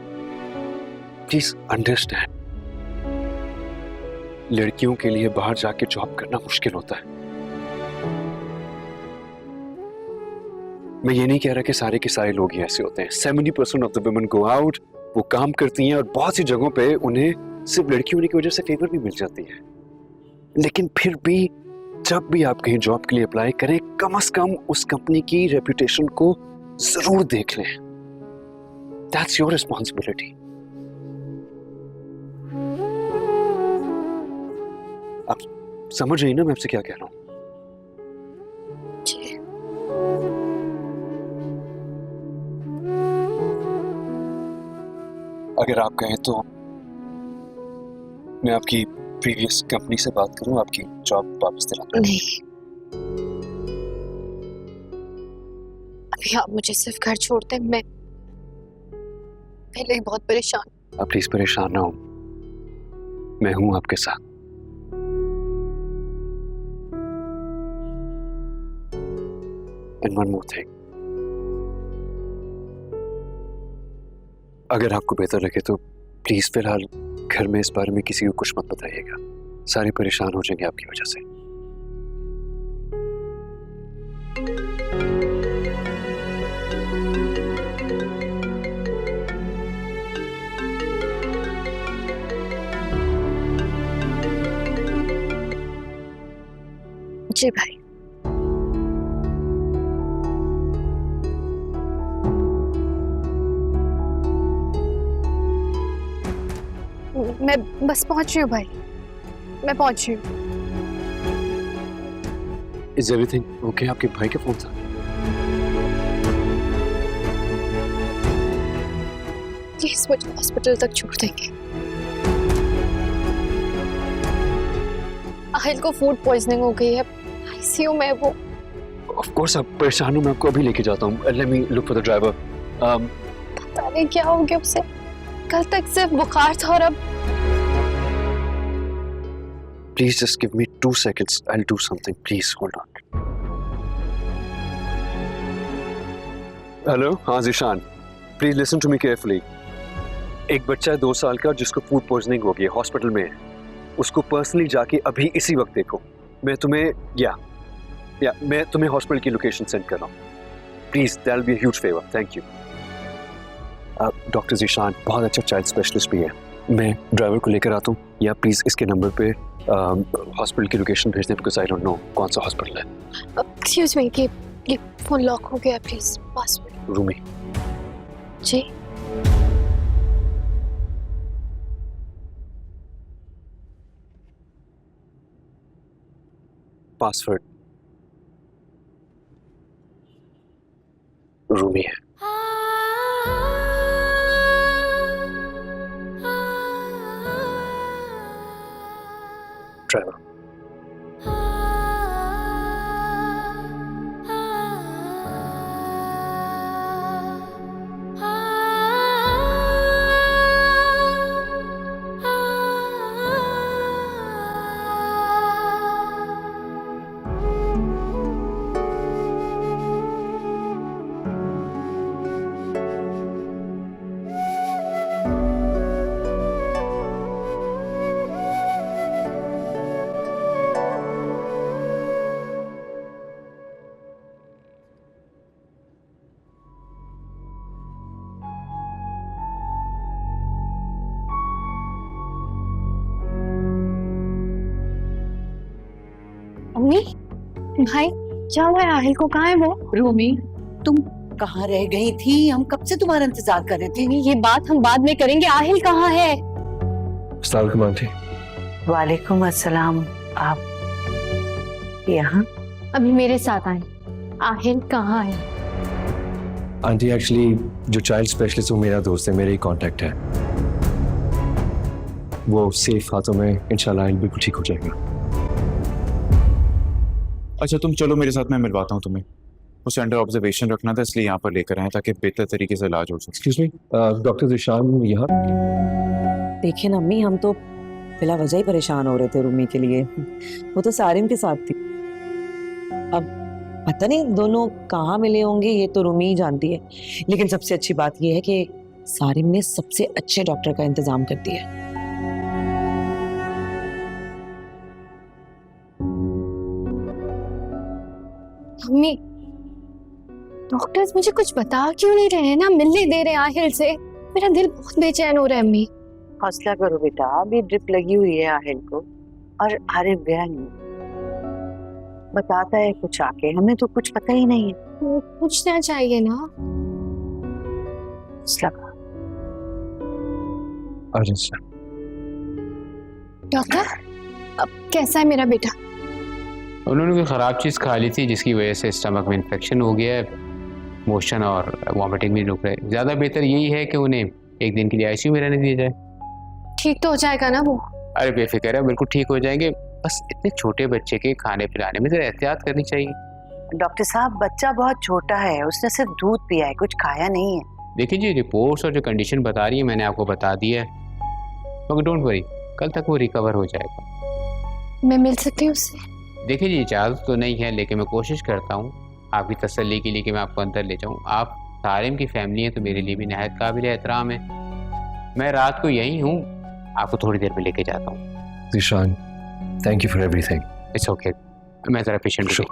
प्लीज अंडरस्टैंड, लड़कियों के लिए बाहर जाके जॉब करना मुश्किल होता है। मैं ये नहीं कह रहा कि सारे के सारे लोग ही ऐसे होते हैं। 70% of the women go out, वो काम करती हैं और बहुत सी जगहों पे उन्हें सिर्फ लड़की होने की वजह से फेवर भी मिल जाती है। लेकिन फिर भी जब भी आप कहीं जॉब के लिए अप्लाई करें, कम से कम उस कंपनी की रेपुटेशन को जरूर देख लें। That's your responsibility. आप समझ रही ना मैं आपसे क्या कह रहा हूं? अगर आप कहें तो मैं आपकी प्रीवियस कंपनी से बात करूं, आपकी जॉब वापस दिला दूं। नहीं, अभी आप मुझे सिर्फ घर छोड़ दें, मैं पहले ही बहुत परेशान। आप प्लीज परेशान ना हो, मैं हूं आपके साथ। And one more thing, अगर आपको बेहतर लगे तो प्लीज फिलहाल घर में इस बारे में किसी को कुछ मत बताइएगा। सारे परेशान हो जाएंगे आपकी वजह से। जी भाई। मैं बस पहुंच रही हूँ भाई, मैं पहुंच रही हूँ। Is everything okay? आपके भाई का फोन था? प्लीज मुझे हॉस्पिटल तक छोड़ देंगे। आहिल को फूड पॉइजनिंग हो गई है, आईसीयू में वो। Of course, आप परेशान हो, मैं आपको अभी लेके जाता हूँ। Let me look for the driver. पता नहीं क्या हो गया उसे, कल तक सिर्फ बुखार था और अब। Please just give me 2 seconds. I'll do something. Please hold on. Hello, हाँ Zeeshan. Please listen to me carefully. एक बच्चा है 2 साल का जिसको फूड पॉइजनिंग हो गई है, हॉस्पिटल में है। उसको पर्सनली जाके अभी इसी वक्त देखो। मैं तुम्हें मैं तुम्हें हॉस्पिटल की लोकेशन सेंड कर रहा हूँ। Please, that will be a huge favour. Thank you. Doctor Zeeshan बहुत अच्छा चाइल्ड स्पेशलिस्ट भी है। मैं ड्राइवर को लेकर आता हूँ, या प्लीज इसके नंबर पे हॉस्पिटल की लोकेशन भेज दें, बिकॉज आई डोंट नो कौन सा हॉस्पिटल है। एक्सक्यूज मी, ये फोन लॉक हो गया, please password. Rumi ji password Rumi है। ड्राइवर अम्मी, भाई क्या हुआ है आहिल को? कहाँ है वो? रूमी, तुम कहाँ रह गई थी? हम कब से तुम्हारा इंतजार कर रहे थे। ये बात हम बाद में करेंगे। आहिल कहाँ है? अस्सलाम आंटी। वालेकुम अस्सलाम। आप यहाँ? अभी मेरे साथ आए। आहिल कहाँ है? आंटी एक्चुअली जो चाइल्ड स्पेशलिस्ट वो मेरा दोस्त है, मेरे ही कांटेक्ट है। वो सेफ हाथों में इंशाल्लाह आहिल बिल्कुल ठीक हो जाएगा। अच्छा तुम चलो मेरे साथ, मैं मिलवाता हूँ तुम्हें। उसे अंडर ऑब्जर्वेशन रखना था इसलिए यहाँ पर लेकर आए ताकि बेहतर तरीके से इलाज हो सके। एक्सक्यूज मी, डॉक्टर ज़िशान यहाँ? देखिए ना अम्मी, हम तो बिला वजह ही परेशान हो रहे थे रूमी के लिए। वो तो सारिम के साथ थी। अब पता नहीं दोनों कहाँ मिले होंगे, ये तो रूमी ही जानती है। लेकिन सबसे अच्छी बात ये है कि सारिम ने सबसे अच्छे डॉक्टर का इंतजाम कर दिया है। मम्मी, डॉक्टर्स मुझे कुछ बता क्यों नहीं रहे हैं ना, मिलने दे रहे हैं आहिल से। मेरा दिल बहुत बेचैन हो रहा है अम्मी। हौसला करो बेटा, अभी ड्रिप लगी हुई है आहिल को और आरिफ गया नहीं। बताता है कुछ आके, हमें तो कुछ पता ही नहीं है। पूछना चाहिए ना। हौसला करो। डॉक्टर, अब कैसा है मेरा बेटा? उन्होंने कोई ख़राब चीज़ खा ली थी जिसकी वजह से स्टमक में इन्फेक्शन हो गया है। मोशन और वॉमिटिंग भी रुक रहे। ज़्यादा बेहतर यही है कि उन्हें एक दिन के लिए आईसीयू में रहने दिया जाए। ठीक तो हो जाएगा ना वो? अरे बेफिक्र है, बिल्कुल ठीक हो जाएंगे। बस इतने छोटे बच्चे के खाने पिलाने में ज़रा एहतियात करनी चाहिए। डॉक्टर साहब, बच्चा बहुत छोटा है, उसने सिर्फ दूध पिया है, कुछ खाया नहीं है। देखिए जी, रिपोर्ट्स और जो कंडीशन बता रही है मैंने आपको बता दिया है, मगर डोंट वरी, कल तक वो रिकवर हो जाएगा। मैं मिल सकती हूँ उससे? देखिए जी, इजाज़त तो नहीं है लेकिन मैं कोशिश करता हूँ आपकी तसल्ली के लिए कि मैं आपको अंदर ले जाऊँ। आप सारिम की फैमिली है तो मेरे लिए भी नहायत काबिल एहतराम है। मैं रात को यहीं हूँ, आपको थोड़ी देर में लेके जाता हूँ। Zeeshan, thank you for everything. It's okay, मैं ज़रा पेशेंट को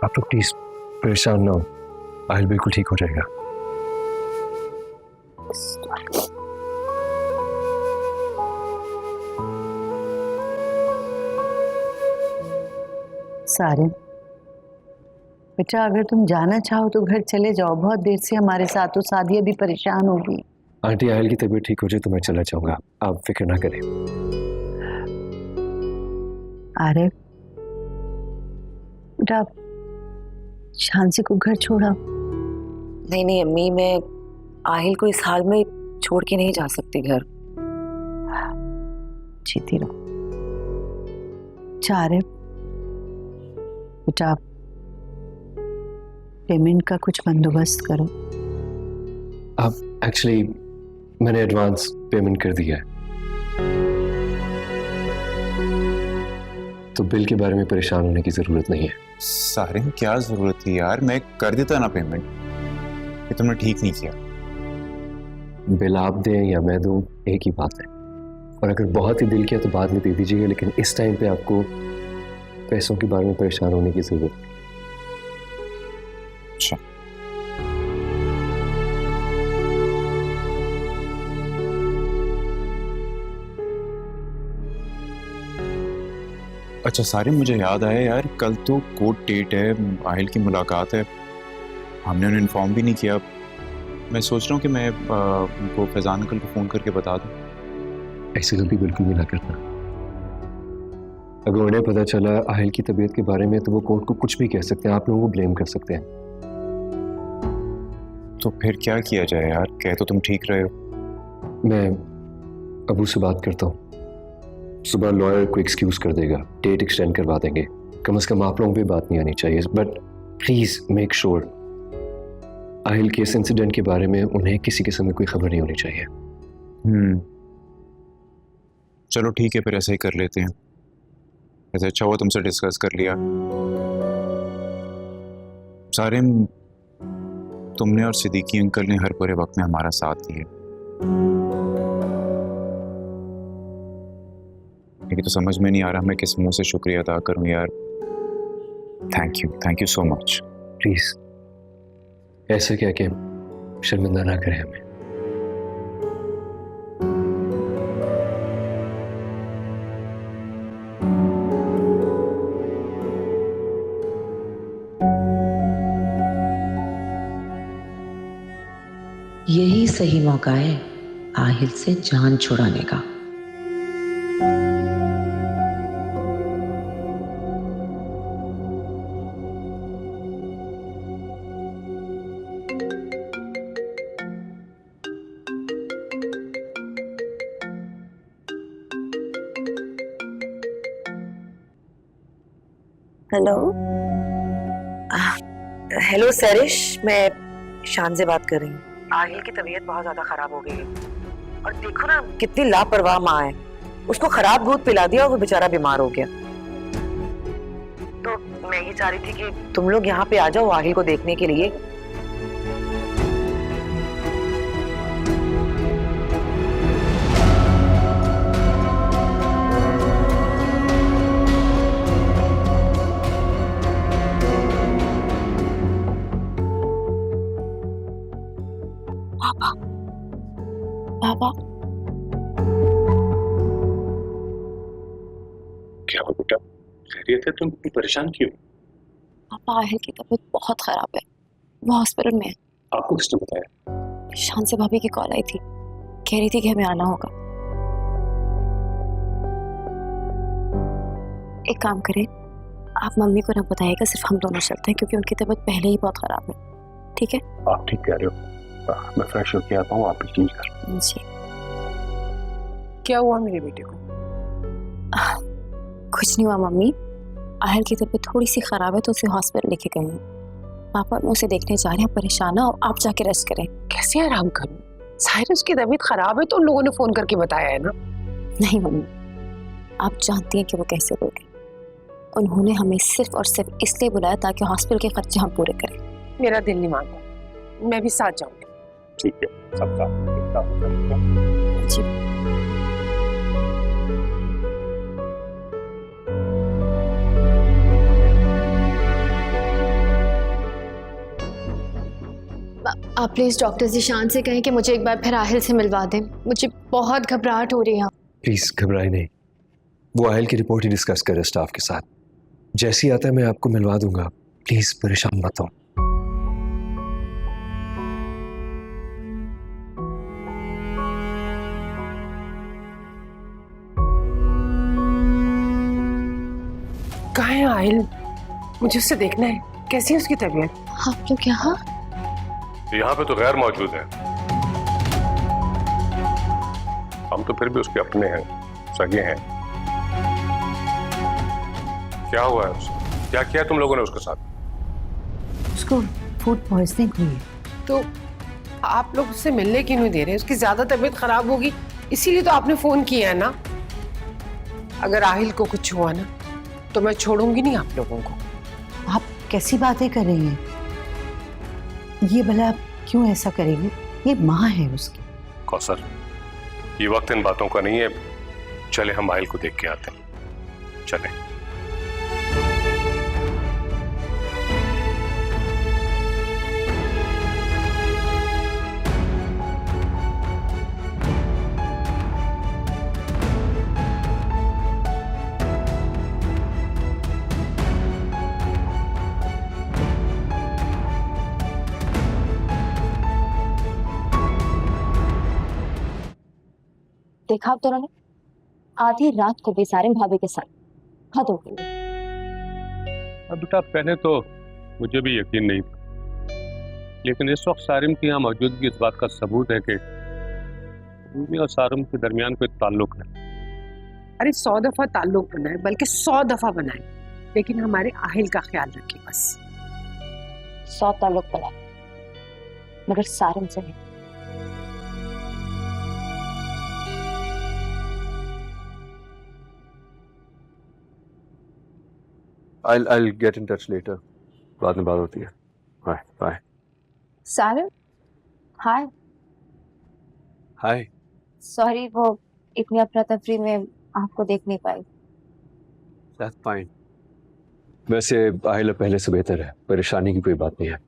आप लोग प्लीज परेशान ना हो, आहिल बिल्कुल ठीक हो जाएगा। सारिम बेटा, अगर तुम जाना चाहो तो घर चले जाओ। बहुत देर से हमारे साथ हो, सादिया भी परेशान होगी। आंटी, आहिल की तबीयत ठीक हो जाए तो मैं चला जाऊंगा, आप फिक्र ना करें। आरिफ बेटा, शांसी को घर छोड़ा। नहीं नहीं अम्मी, मैं आहिल को इस हाल में छोड़ के नहीं जा सकती घर। जीती रहो। आरिफ बेटा, पेमेंट का कुछ बंदोबस्त करो। आप एक्चुअली मैंने एडवांस पेमेंट कर दिया है, तो बिल के बारे में परेशान होने की जरूरत नहीं है। सारिम, क्या जरूरत थी यार, मैं कर देता ना पेमेंट। ये तुमने ठीक नहीं किया। बिल आप दें या मैं दूं, एक ही बात है। और अगर बहुत ही दिल किया तो बाद में दे दीजिएगा, लेकिन इस टाइम पे आपको पैसों के बारे में परेशान होने की जरूरत नहीं। अच्छा, अच्छा सारिम, मुझे याद आया यार, कल तो कोर्ट डेट है, आहिल की मुलाकात है। हमने उन्हें इन्फॉर्म भी नहीं किया। मैं सोच रहा हूँ कि मैं उनको फैजान अंकल को फ़ोन करके बता दूँ। ऐसी गलती बिल्कुल भी ना करना। अगर उन्हें पता चला आहिल की तबीयत के बारे में तो वो कोर्ट को कुछ भी कह सकते हैं, आप लोगों को ब्लेम कर सकते हैं। तो फिर क्या किया जाए यार, कह तो तुम ठीक रहे हो। मैं अबू से बात करता हूँ, सुबह लॉयर को एक्सक्यूज कर देगा, डेट एक्सटेंड करवा देंगे। कम से कम आप लोगों पे बात नहीं आनी चाहिए। But please make sure Aahil के इस इंसिडेंट के बारे में उन्हें किसी किस्म में कोई खबर नहीं होनी चाहिए। चलो ठीक है, फिर ऐसे ही कर लेते हैं। ऐसे अच्छा हुआ तुमसे डिस्कस कर लिया। सारिम, तुमने और सिद्दीकी अंकल ने हर बुरे वक्त में हमारा साथ दिया, लेकिन तो समझ में नहीं आ रहा मैं किस मुंह से शुक्रिया अदा करूं यार। Thank you so much. Please ऐसे कह के शर्मिंदा ना करें हमें। सही मौका है आहिल से जान छुड़ाने का। हेलो हेलो सरिश, मैं शान से बात कर रही हूँ। आहिल की तबीयत बहुत ज्यादा खराब हो गई है और देखो ना कितनी लापरवाह माँ है। उसको खराब दूध पिला दिया और वो बेचारा बीमार हो गया। तो मैं ये चाह रही थी कि तुम लोग यहाँ पे आ जाओ आहिल को देखने के लिए। पापा क्या हुआ बेटा, खैरियत है? तुम इतनी परेशान क्यों? पापा आहिल की तबीयत बहुत खराब है, वो हॉस्पिटल में है। आपको किसने बताया? शान से भाभी की कॉल आई थी, कह रही थी कि हमें आना होगा। एक काम करें, आप मम्मी को ना बताइएगा, सिर्फ हम दोनों चलते हैं क्योंकि उनकी तबीयत पहले ही बहुत खराब है। ठीक है? आप ठीक कह रहे हो। मैं फ्रेश होके आता हूँ, आप भी चेंज कर। जी। क्या हुआ मेरे बेटे को? कुछ नहीं हुआ मम्मी, आहिल की तबीयत थोड़ी सी खराब है तो उसे हॉस्पिटल लेके गए हैं। पापा मैं उसे देखने जा रहे हैं, परेशान हो, आप जाके रेस्ट करें। कैसे आराम करूं? साइरस की तबीयत खराब है तो उन लोगों ने फोन करके बताया है ना। नहीं मम्मी, आप जानती हैं कि वो कैसे लोग हैं। उन्होंने हमें सिर्फ और सिर्फ इसलिए बुलाया ताकि हॉस्पिटल के खर्चे हम पूरे करें। मेरा दिल नहीं मानता, मैं भी साथ जाऊंगी। ठीक है, सबका जी। आप प्लीज डॉक्टर ज़ीशान से कहें कि मुझे एक बार फिर आहिल से मिलवा दें। मुझे बहुत घबराहट हो रही है। प्लीज घबराए नहीं, वो आहिल की रिपोर्ट ही डिस्कस करे स्टाफ के साथ। जैसी आता है मैं आपको मिलवा दूंगा, प्लीज परेशान मत हो। कहाँ है आहिल? मुझे उससे देखना है, कैसी है उसकी तबीयत? आप लोग यहाँ? यहाँ पे तो गैर मौजूद है। हम तो फिर भी उसके अपने हैं, सगे हैं। क्या हुआ है उसे? क्या किया तुम लोगों ने उसके साथ? उसको फूड पॉइजनिंग हुई है। तो आप लोग उससे मिलने क्यों नहीं दे रहे? उसकी ज्यादा तबीयत खराब होगी इसीलिए तो आपने फोन किया है ना। अगर आहिल को कुछ हुआ ना तो मैं छोड़ूंगी नहीं आप लोगों को। आप कैसी बातें कर रही हैं? ये भला क्यों ऐसा करेगी? ये माँ है उसकी। कौसर, ये वक्त इन बातों का नहीं है। चले हम आहिल को देख के आते हैं। चले। देखा आप दोनों ने, आधी रात को भी सारिम भाभी के साथ। हद हो गई। अब बेटा पहले तो मुझे भी यकीन नहीं था, लेकिन इस वक्त सारिम की यहाँ मौजूदगी इस बात का सबूत है कि उर्मी और सारिम के दरमियान कोई ताल्लुक है। अरे 100 दफा ताल्लुक बनाए, बल्कि 100 दफा बनाए, लेकिन हमारे आहिल का ख्याल रखिए बस। 100 ताल्लुक पड़ा मगर सारिम से नहीं। I'll get in touch later. बाद में बात होती है। Bye bye. सारिम, हाय। Hi. सॉरी, वो इतनी अफरा तफरी में आपको देख नहीं पाई। That's fine. वैसे आहिल पहले से बेहतर है, परेशानी की कोई बात नहीं है।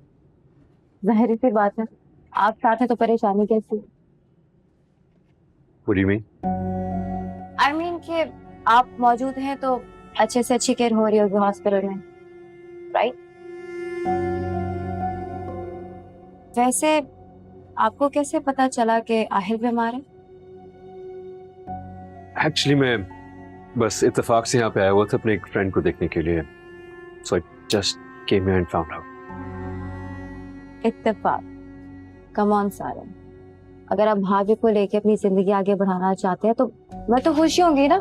जाहिर सी बात है, आप साथ हैं तो परेशानी कैसी? What do you mean? I mean कि आप मौजूद हैं तो अच्छे से अच्छी केयर हो रही होगी हॉस्पिटल में, राइट? वैसे आपको कैसे पता चला कि आहिल बीमार है? एक्चुअली मैं बस इत्तेफाक से यहाँ पे आया हुआ था अपने एक फ्रेंड को देखने के लिए, so I just came here and found out. इत्तेफाक? कम ऑन सारन, अगर आप भाभी को लेके अपनी जिंदगी आगे बढ़ाना चाहते हैं तो मैं तो खुशी होंगी ना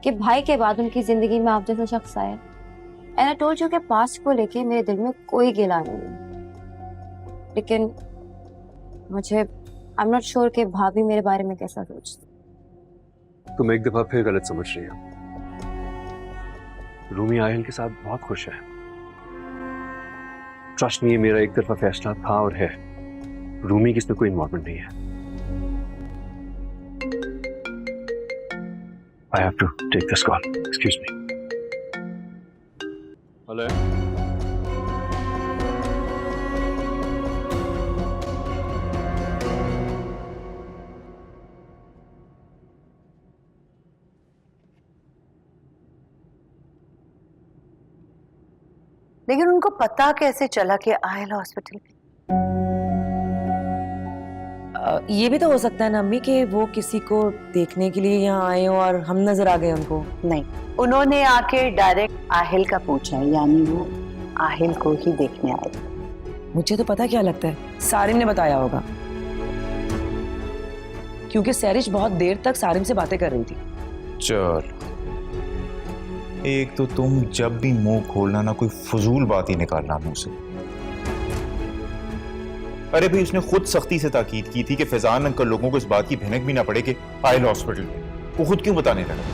कि भाई के बाद उनकी जिंदगी में आप जैसा शख्स आया। एंड आई टोल्ड यू कि पास्ट को लेके मेरे दिल में कोई गिला नहीं है, लेकिन मुझे आई एम नॉट श्योर कि भाभी मेरे बारे में कैसा सोचती। तुम एक दफा फिर गलत समझ रही हो। रूमी आहिल के साथ बहुत खुश है। ट्रस्ट मी, ये मेरा एक तरफा फैसला था और है। रूमी की इसमें कोई इन्वॉल्वमेंट नहीं है। I have to take this call. Excuse me. Hello. लेकिन उनको पता कैसे चला कि आयल हॉस्पिटल में? ये भी तो हो सकता है ना अम्मी कि वो किसी को देखने के लिए यहाँ आए हो और हम नजर आ गए उनको। नहीं, उन्होंने आके डायरेक्ट आहिल का पूछा है, यानी वो आहिल को ही देखने आए थे। मुझे तो पता क्या लगता है, सारिम ने बताया होगा, क्योंकि सैरिश बहुत देर तक सारिम से बातें कर रही थी। चल, एक तो तुम जब भी मुंह खोलना ना कोई फजूल बात ही निकालना मुंह से। अरे भाई, उसने खुद सख्ती से ताकीद की थी कि फैजान अंकल लोगों को इस बात की भनक भी ना पड़े कि आयल हॉस्पिटल में। वो खुद क्यों बताने लगा?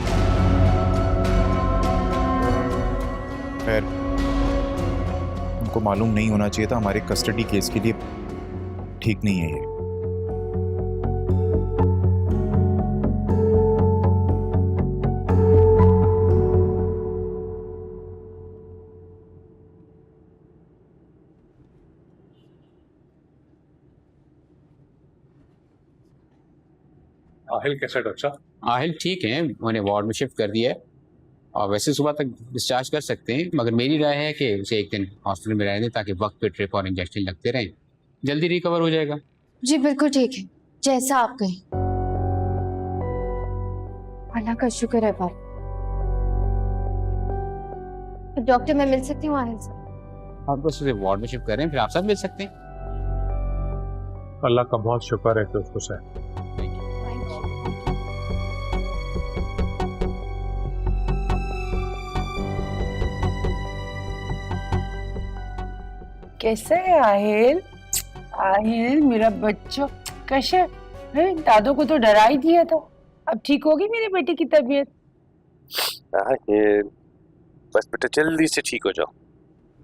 खैर, उनको मालूम नहीं होना चाहिए था। हमारे कस्टडी केस के लिए ठीक नहीं है ये। आहिल कैसे डॉक्टर? आहिल ठीक है, उन्हें वार्ड में शिफ्ट कर दिया है और वैसे सुबह तक डिस्चार्ज कर सकते हैं, मगर मेरी राय है कि उसे एक दिन हॉस्पिटल में रहने दें ताकि वक्त पे ट्रिप और इंजेक्शन लगते रहें, जल्दी रिकवर हो जाएगा। जी बिल्कुल ठीक है, जैसा आप कहें। अल्लाह का शुक्र है भाई। डॉक्टर, मैं मिल सकती हूँ आहिल से? आप बस उसे वार्ड में शिफ्ट कर रहे हैं, फिर आप सब मिल सकते हैं। अल्लाह का बहुत शुक्र है कि उसको सही। कैसे है आहिल? आहिल मेरा बच्चा कैसे है? दादू को तो डरा ही दिया था। अब ठीक होगी मेरी बेटी की तबीयत? आहिल, बस बेटा जल्दी से ठीक हो जाओ।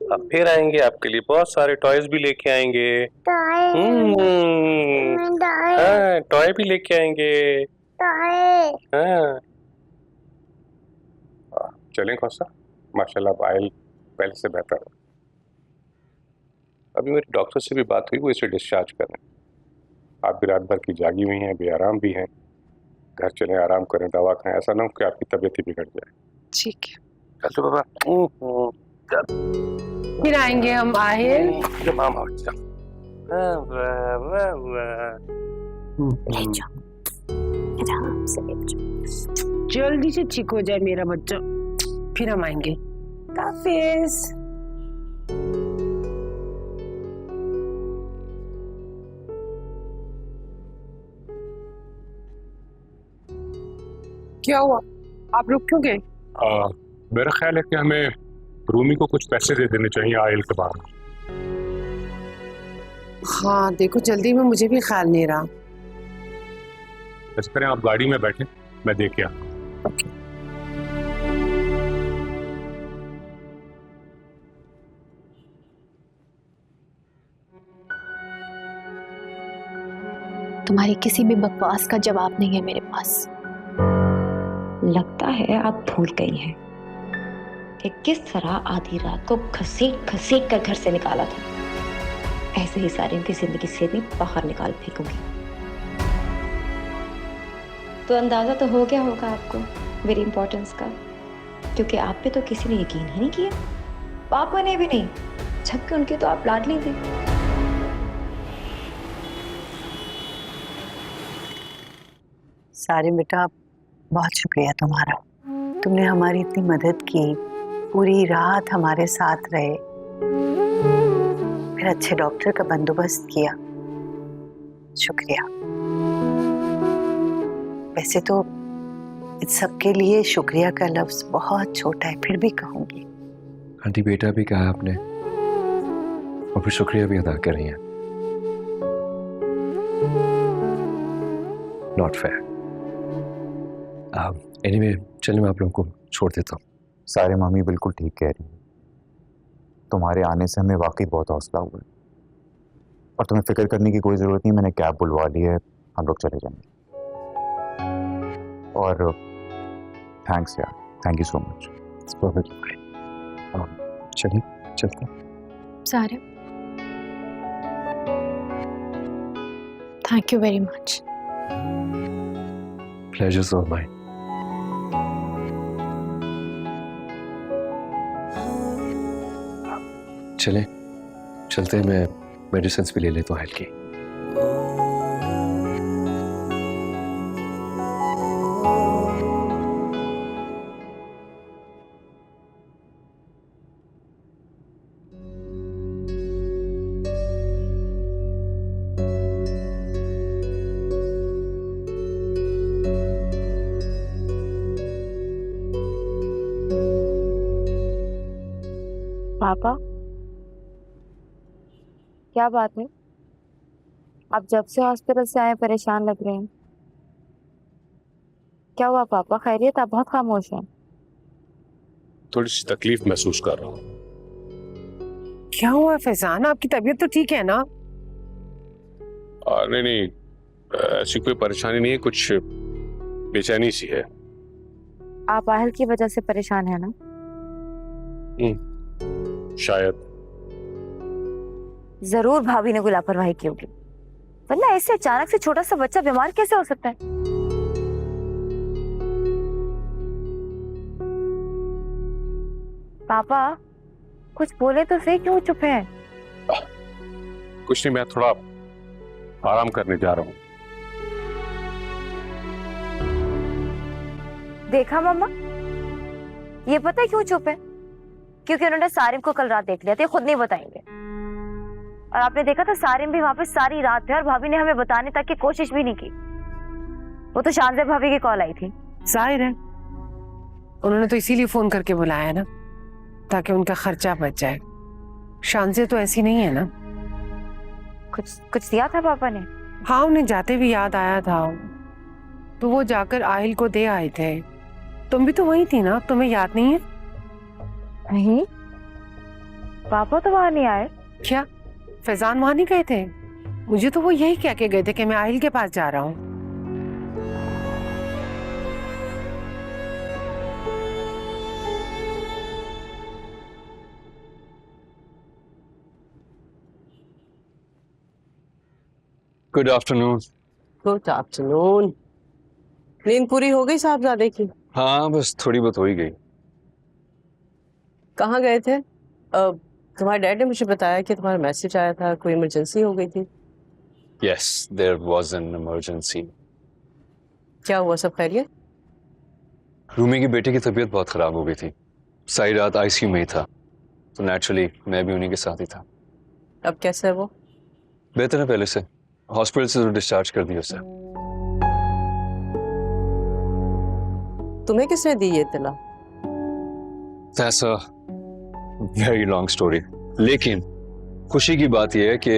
अब फिर आएंगे, आपके लिए बहुत सारे टॉयज भी लेके आएंगे। टॉय भी लेके आएंगे। चलें कौसा, माशाल्लाह आयल पहले से बेहतर है। अभी मेरे डॉक्टर से भी बात हुई, वो इसे डिस्चार्ज कर रहे हैं। आप भी रात भर की जागी हुई हैं, बेआराम भी हैं। घर चलें, आराम करें, दवा खाएं, ऐसा ना हो कि आपकी तबीयत ही बिगड़ जाए। ठीक है, चलो बाबा, फिर आएंगे हम आहिल। जल्दी से ठीक हो जाए मेरा बच्चा, फिर हम आएंगे। हाफिज। क्या हुआ, आप रुक क्यों गए? मेरा ख्याल है कि हमें रूमी को कुछ पैसे दे देने चाहिए आयल के बाद। हाँ देखो, जल्दी में मुझे भी ख्याल नहीं रहा। ऐसा करें, आप गाड़ी में बैठे, मैं देख के आता हूं। तुम्हारी किसी भी बकवास का जवाब नहीं है मेरे पास। लगता है आप भूल गई हैं कि किस तरह आधी रात को घसीट घसीट कर घर से निकाला था। ऐसे ही सारिम की जिंदगी से भी बाहर निकाल फेंकूंगी। तो अंदाजा तो हो गया होगा आपको मेरी इंपॉर्टेंस का, क्योंकि आप पे तो किसी ने यकीन ही नहीं किया, पापा ने भी नहीं, जबकि उनकी तो आप लाडली थी। सारे बेटा बहुत शुक्रिया तुम्हारा। तुमने हमारी इतनी मदद की, पूरी रात हमारे साथ रहे, फिर अच्छे डॉक्टर का बंदोबस्त किया। शुक्रिया। वैसे तो इस सब के लिए शुक्रिया का लफ्ज बहुत छोटा है, फिर भी कहूंगी। आंटी बेटा भी कहा आपने और फिर शुक्रिया भी अदा कर रही हैं। Not fair. एनीवे चलिए मैं आप लोगों को छोड़ देता हूँ। सारे मामी बिल्कुल ठीक कह रही है, तुम्हारे आने से हमें वाकई बहुत हौसला हुआ है और तुम्हें फिक्र करने की कोई ज़रूरत नहीं। मैंने कैब बुलवा ली है, हम लोग चले जाएंगे। और थैंक्स यार, थैंक यू सो मच। चलिए चलते सारे thank you very much. Pleasures of mine. चलें चलते हैं, मैं मेडिसिन भी ले लेता हूँ हल्की। पापा क्या बात है, आप जब से हॉस्पिटल से आए परेशान लग रहे हैं। क्या हुआ पापा, खैरियत? आप बहुत खामोश हैं। थोड़ी सी तकलीफ महसूस कर रहा हूँ। क्या हुआ फैजान, आपकी तबीयत तो ठीक है ना? नहीं नहीं, ऐसी कोई परेशानी नहीं है, कुछ बेचैनी सी है। आप आहल की वजह से परेशान है ना? शायद। जरूर भाभी ने कोई लापरवाही की होगी, वरना ऐसे अचानक से छोटा सा बच्चा बीमार कैसे हो सकता है? पापा कुछ बोले तो सही, क्यों चुप है? कुछ नहीं, मैं थोड़ा आराम करने जा रहा हूँ। देखा मम्मा, ये पता है क्यों चुप है? क्योंकि उन्होंने सारिम को कल रात देख लिया था, खुद नहीं बताएंगे। और आपने देखा था सारिम भी वहां पे सारी रात थे और भाभी ने हमें बताने तक की कोशिश भी नहीं की। वो तो शानजेब भाभी की कॉल आई थी। जाहिर है उन्होंने तो इसीलिए फोन करके बुलाया ना, ताकि उनका खर्चा बच जाए। शानजेब तो ऐसी नहीं है ना। कुछ दिया था पापा ने? हाँ, उन्हें जाते भी याद आया था, तो वो जाकर आहिल को दे आए थे। तुम भी तो वही थी ना, तुम्हें याद नहीं है? नहीं, पापा तो वहां नहीं आए। क्या फैजान वहां नहीं गए थे? मुझे तो वो यही कह के गए थे कि मैं आहिल के पास जा रहा हूँ। Good afternoon. Good afternoon. नींद पूरी हो गई साहबजादे की? हाँ बस थोड़ी बहुत हो ही गई। कहाँ गए थे? तुम्हारे डैड ने मुझे बताया कि तुम्हारा मैसेज आया था, कोई इमरजेंसी हो गई थी। Yes, there was an emergency. क्या हुआ, सब खैरियत? रूमी की बेटे की तबीयत बहुत खराब हो गई थी, सारी रात आईसीयू में ही था, तो नेचुरली मैं भी उन्हीं के साथ ही था। अब कैसा है वो? बेहतर है पहले से, हॉस्पिटल से तो डिस्चार्ज कर दिया उसे। तुम्हें किसने दी ये इत्तला? That's a very long story, लेकिन खुशी की बात यह है कि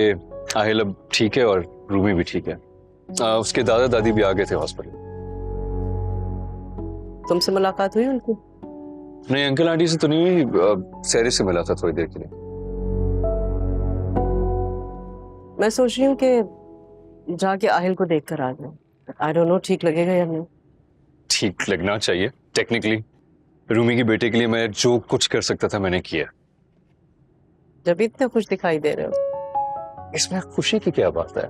आहिल अब ठीक है और रूमी भी ठीक है। उसके दादा दादी भी आ गए थे हॉस्पिटल। तुमसे मुलाकात हुई उनकी? नहीं, अंकल आंटी से तो नहीं हुई, सैरी से मिला था थोड़ी देर के लिए। मैं सोच रही हूँ कि जाके आहिल को देख कर आ जाऊँ। आई डोंट नो ठीक लगेगा या नहीं। ठीक लगना चाहिए। टेक्निकली रूमी के बेटे के लिए मैं जो कुछ कर सकता था मैंने किया। जब इतने खुश दिखाई दे रहे हो, इसमें खुशी की क्या बात है?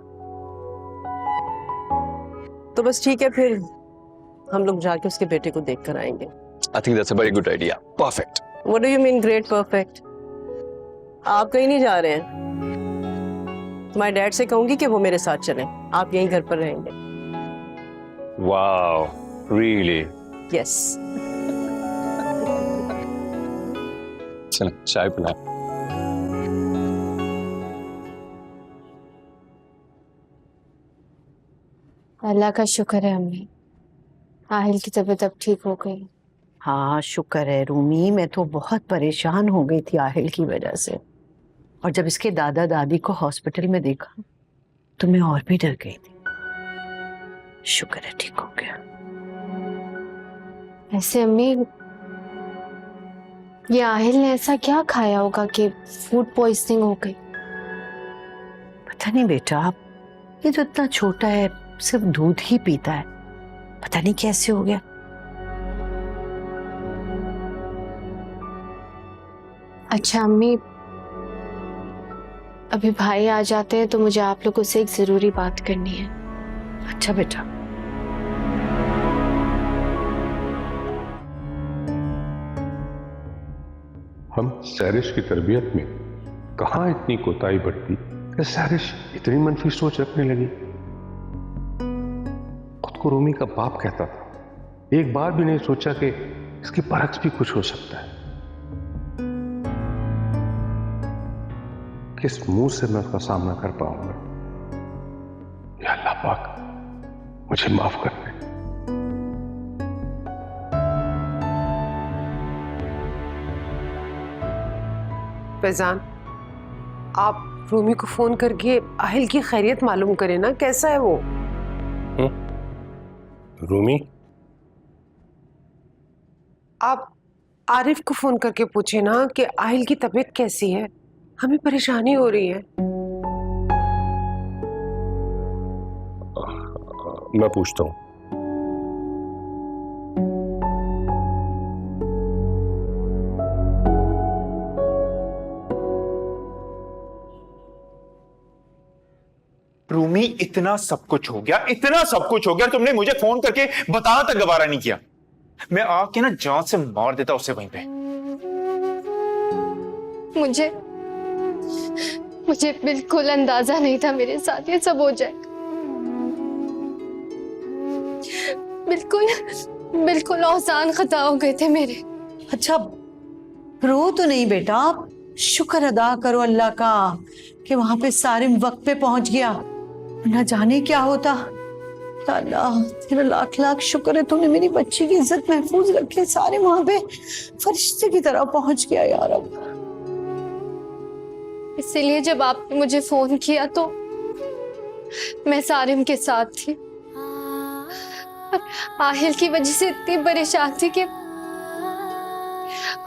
तो बस ठीक है, फिर हम लोग जाके उसके बेटे को देख कर आएंगे। I think that's a very good idea. Perfect. What do you mean great perfect? आप कहीं नहीं जा रहे हैं। तुम्हारे डैड से कहूंगी कि वो मेरे साथ चलें, आप यहीं घर पर रहेंगे। वाह रियली। यस। चल चाय पिला। अल्लाह का शुक्र है अम्मी, आहिल की तबीयत अब ठीक हो गई। हाँ शुक्र है रूमी, मैं तो बहुत परेशान हो गई थी आहिल की वजह से, और जब इसके दादा दादी को हॉस्पिटल में देखा तो मैं और भी डर गई थी। शुक्र है ठीक हो गया। ऐसे अम्मी, ये आहिल ने ऐसा क्या खाया होगा कि फूड पॉइजनिंग हो गई? पता नहीं बेटा, ये तो इतना छोटा है, सिर्फ दूध ही पीता है, पता नहीं कैसे हो गया। अच्छा अम्मी, अभी भाई आ जाते हैं तो मुझे आप लोगों से एक जरूरी बात करनी है। अच्छा बेटा। हम सैरिश की तरबियत में कहाँ इतनी कोताही बरती कि सैरिश इतनी मनफी सोच रखने लगी। खुद को रूमी का बाप कहता था, एक बार भी नहीं सोचा कि इसकी बरक्स भी कुछ हो सकता है। किस मुंह से मैं उसका सामना कर पाऊंगा? या अल्लाह पाक मुझे माफ कर दे। फैजान, आप रूमी को फोन करके आहिल की खैरियत मालूम करें ना, कैसा है वो? रूमी? आप आरिफ को फोन करके पूछे ना कि आहिल की तबीयत कैसी है, हमें परेशानी हो रही है। मैं पूछता हूँ। रूमी, इतना सब कुछ हो गया, इतना सब कुछ हो गया, तुमने मुझे फोन करके बताना तक गवारा नहीं किया। मैं आके ना जान से मार देता उसे वहीं पे। मुझे बिल्कुल अंदाजा नहीं था मेरे साथ ये सब हो जाएगा। बिल्कुल औसान खता हो गए थे मेरे। अच्छा रो तो नहीं बेटा, शुक्र अदा करो अल्लाह का कि वहां पे सारिम वक्त पे पहुंच गया, न जाने क्या होता। अल्लाह तेरा लाख लाख शुक्र है, तूने मेरी बच्ची की इज्जत महफूज रखी, सारे वहां पे फरिश्ते की तरह पहुंच गया यार। अब इसीलिए जब आपने मुझे फोन किया तो मैं सारिम के साथ थी, आहिल की वजह से इतनी परेशान थी कि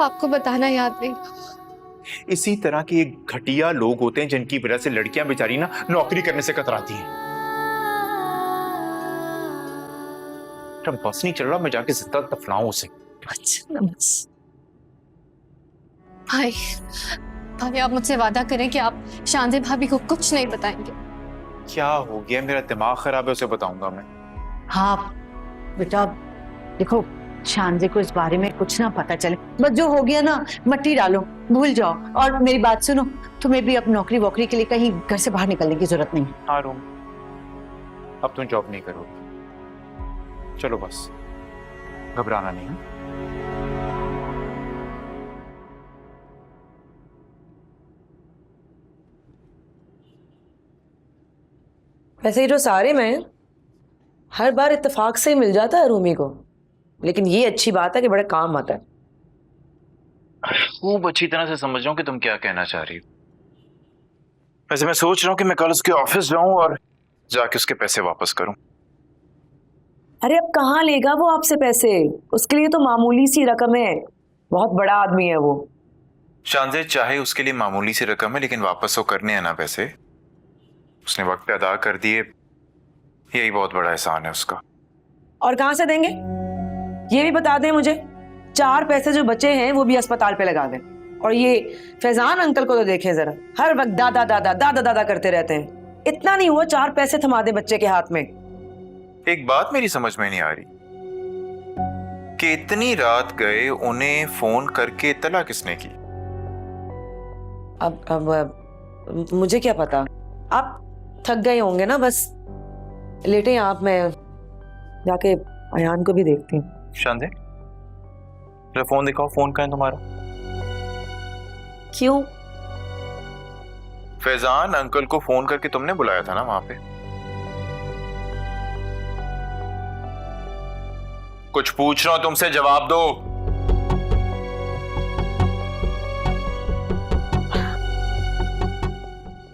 आपको बताना याद नहीं। इसी तरह के घटिया लोग होते हैं जिनकी वजह से लड़कियां बेचारी ना नौकरी करने से कतराती हैं। जब बस नहीं चल रहा, मैं जाके जिंदा दफनाऊं उसे। अच्छा बस। भाई आप मुझसे वादा करें कि आप शांति भाभी को कुछ नहीं बताएंगे। क्या हो गया? मेरा दिमाग खराब है, उसे बताऊंगा मैं। हाँ बेटा देखो, शांजे को इस बारे में कुछ ना पता चले, बस जो हो गया ना मट्टी डालो, भूल जाओ। और मेरी बात सुनो, तुम्हें भी अब नौकरी वोकरी के लिए कहीं घर से बाहर निकलने की जरूरत नहीं। हाँ रूम, अब तुम जॉब नहीं करोगी, चलो बस, घबराना नहीं है। वैसे ही जो सारे में हर बार इत्तेफाक से ही मिल जाता है रूमी को, लेकिन ये अच्छी बात है कि बड़े काम आता है। खूब अच्छी तरह से समझ रहा हूँ कि तुम क्या कहना चाह रही हो। वैसे मैं सोच रहा हूँ कि मैं कल उसके ऑफिस जाऊं और जाके उसके पैसे वापस करूं। अरे अब कहाँ लेगा वो आपसे पैसे? उसके लिए तो मामूली सी रकम है, बहुत बड़ा आदमी है वो। शांजे, चाहे उसके लिए मामूली सी रकम है, लेकिन वापस तो करने हैं ना पैसे। उसने वक्त पे अदा कर दिए, यही बहुत बड़ा एहसान है उसका। और कहाँ से देंगे ये भी बता दें मुझे। 4 पैसे जो बचे हैं वो भी अस्पताल पे लगा दें। और ये फैजान अंकल को तो देखें जरा, हर वक्त दादा दादा दादा दादा करते रहते हैं। इतना नहीं हुआ 4 पैसे थमा दे बच्चे के हाथ में। एक बात मेरी समझ में नहीं आ रही कि इतनी रात गए, उन्हें फोन करके इत्तला किसने की? अब मुझे क्या पता, आप थक गए होंगे ना, बस लेटे हैं आप, मैं जाके अयान को भी देखती हूँ। शांति, फोन दिखाओ, फोन कहाँ है तुम्हारा? क्यों? फैजान अंकल को फोन करके तुमने बुलाया था ना वहां पे। कुछ पूछ रहा हूं तुमसे, जवाब दो।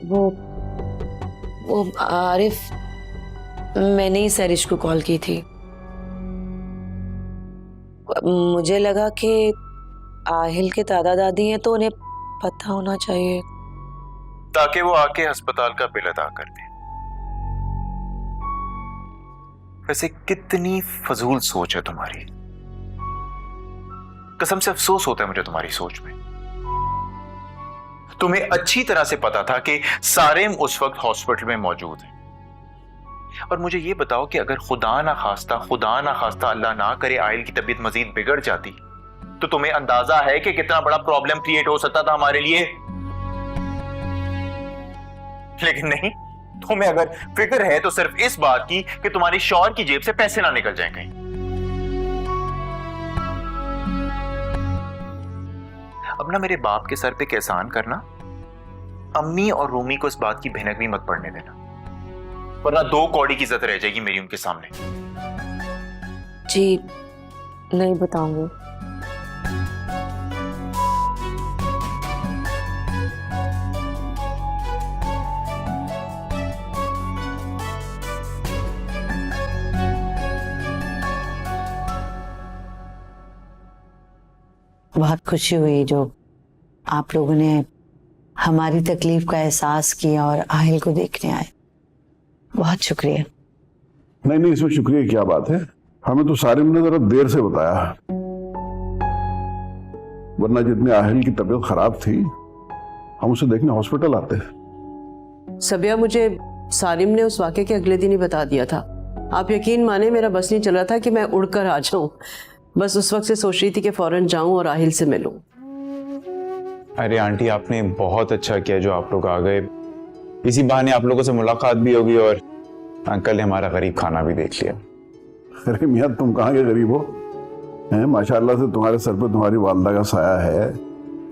वो आरिफ, मैंने ही सरिश को कॉल की थी। मुझे लगा कि आहिल के दादा दादी हैं तो उन्हें पता होना चाहिए, ताकि वो आके अस्पताल का बिल अदा कर दे। वैसे कितनी फजूल सोच है तुम्हारी, कसम से अफसोस होता है मुझे तुम्हारी सोच में। तुम्हें अच्छी तरह से पता था कि सारिम उस वक्त हॉस्पिटल में मौजूद है, और मुझे यह बताओ कि अगर खुदा ना खास्ता अल्लाह ना करे आयल की तबीयत मजीद बिगड़ जाती, तो तुम्हें अंदाजा है कि कितना बड़ा प्रॉब्लम क्रिएट हो सकता था हमारे लिए। लेकिन नहीं, तुम्हें अगर फिक्र है तो सिर्फ इस बात की कि तुम्हारी शौहर की जेब से पैसे ना निकल जाएं कहीं। अब ना मेरे बाप के सर पे एहसान करना, अम्मी और रूमी को इस बात की भनक भी मत पड़ने देना, वरना 2 कौड़ी की इज्जत रह जाएगी मेरी उनके सामने। जी नहीं बताऊंगी। बहुत खुशी हुई जो आप लोगों ने हमारी तकलीफ का एहसास किया और आहिल को देखने आए। बहुत शुक्रिया। नहीं, इसमें शुक्रिया की क्या बात है, हमें तो सारिम ने जरा देर से बताया, वरना जितनी आहिल की तबीयत खराब थी हम उसे देखने हॉस्पिटल आते। सबिया, मुझे सारिम ने उस वाक़े के अगले दिन ही बता दिया था। आप यकीन माने मेरा बस नहीं चल रहा था कि मैं उड़कर आ जाऊं। बस उस वक्त से सोच रही थी कि फौरन जाऊं और आहिल से मिलूं। अरे आंटी, आपने बहुत अच्छा किया जो आप लोग आ गए। इसी बहाने आप लोगों से मुलाकात भी होगी और अंकल ने हमारा गरीब खाना भी देख लिया। अरे मियां, तुम कहाँ के गरीब हो? हैं, माशाल्लाह से तुम्हारे सर पे तुम्हारी वालदा का साया है,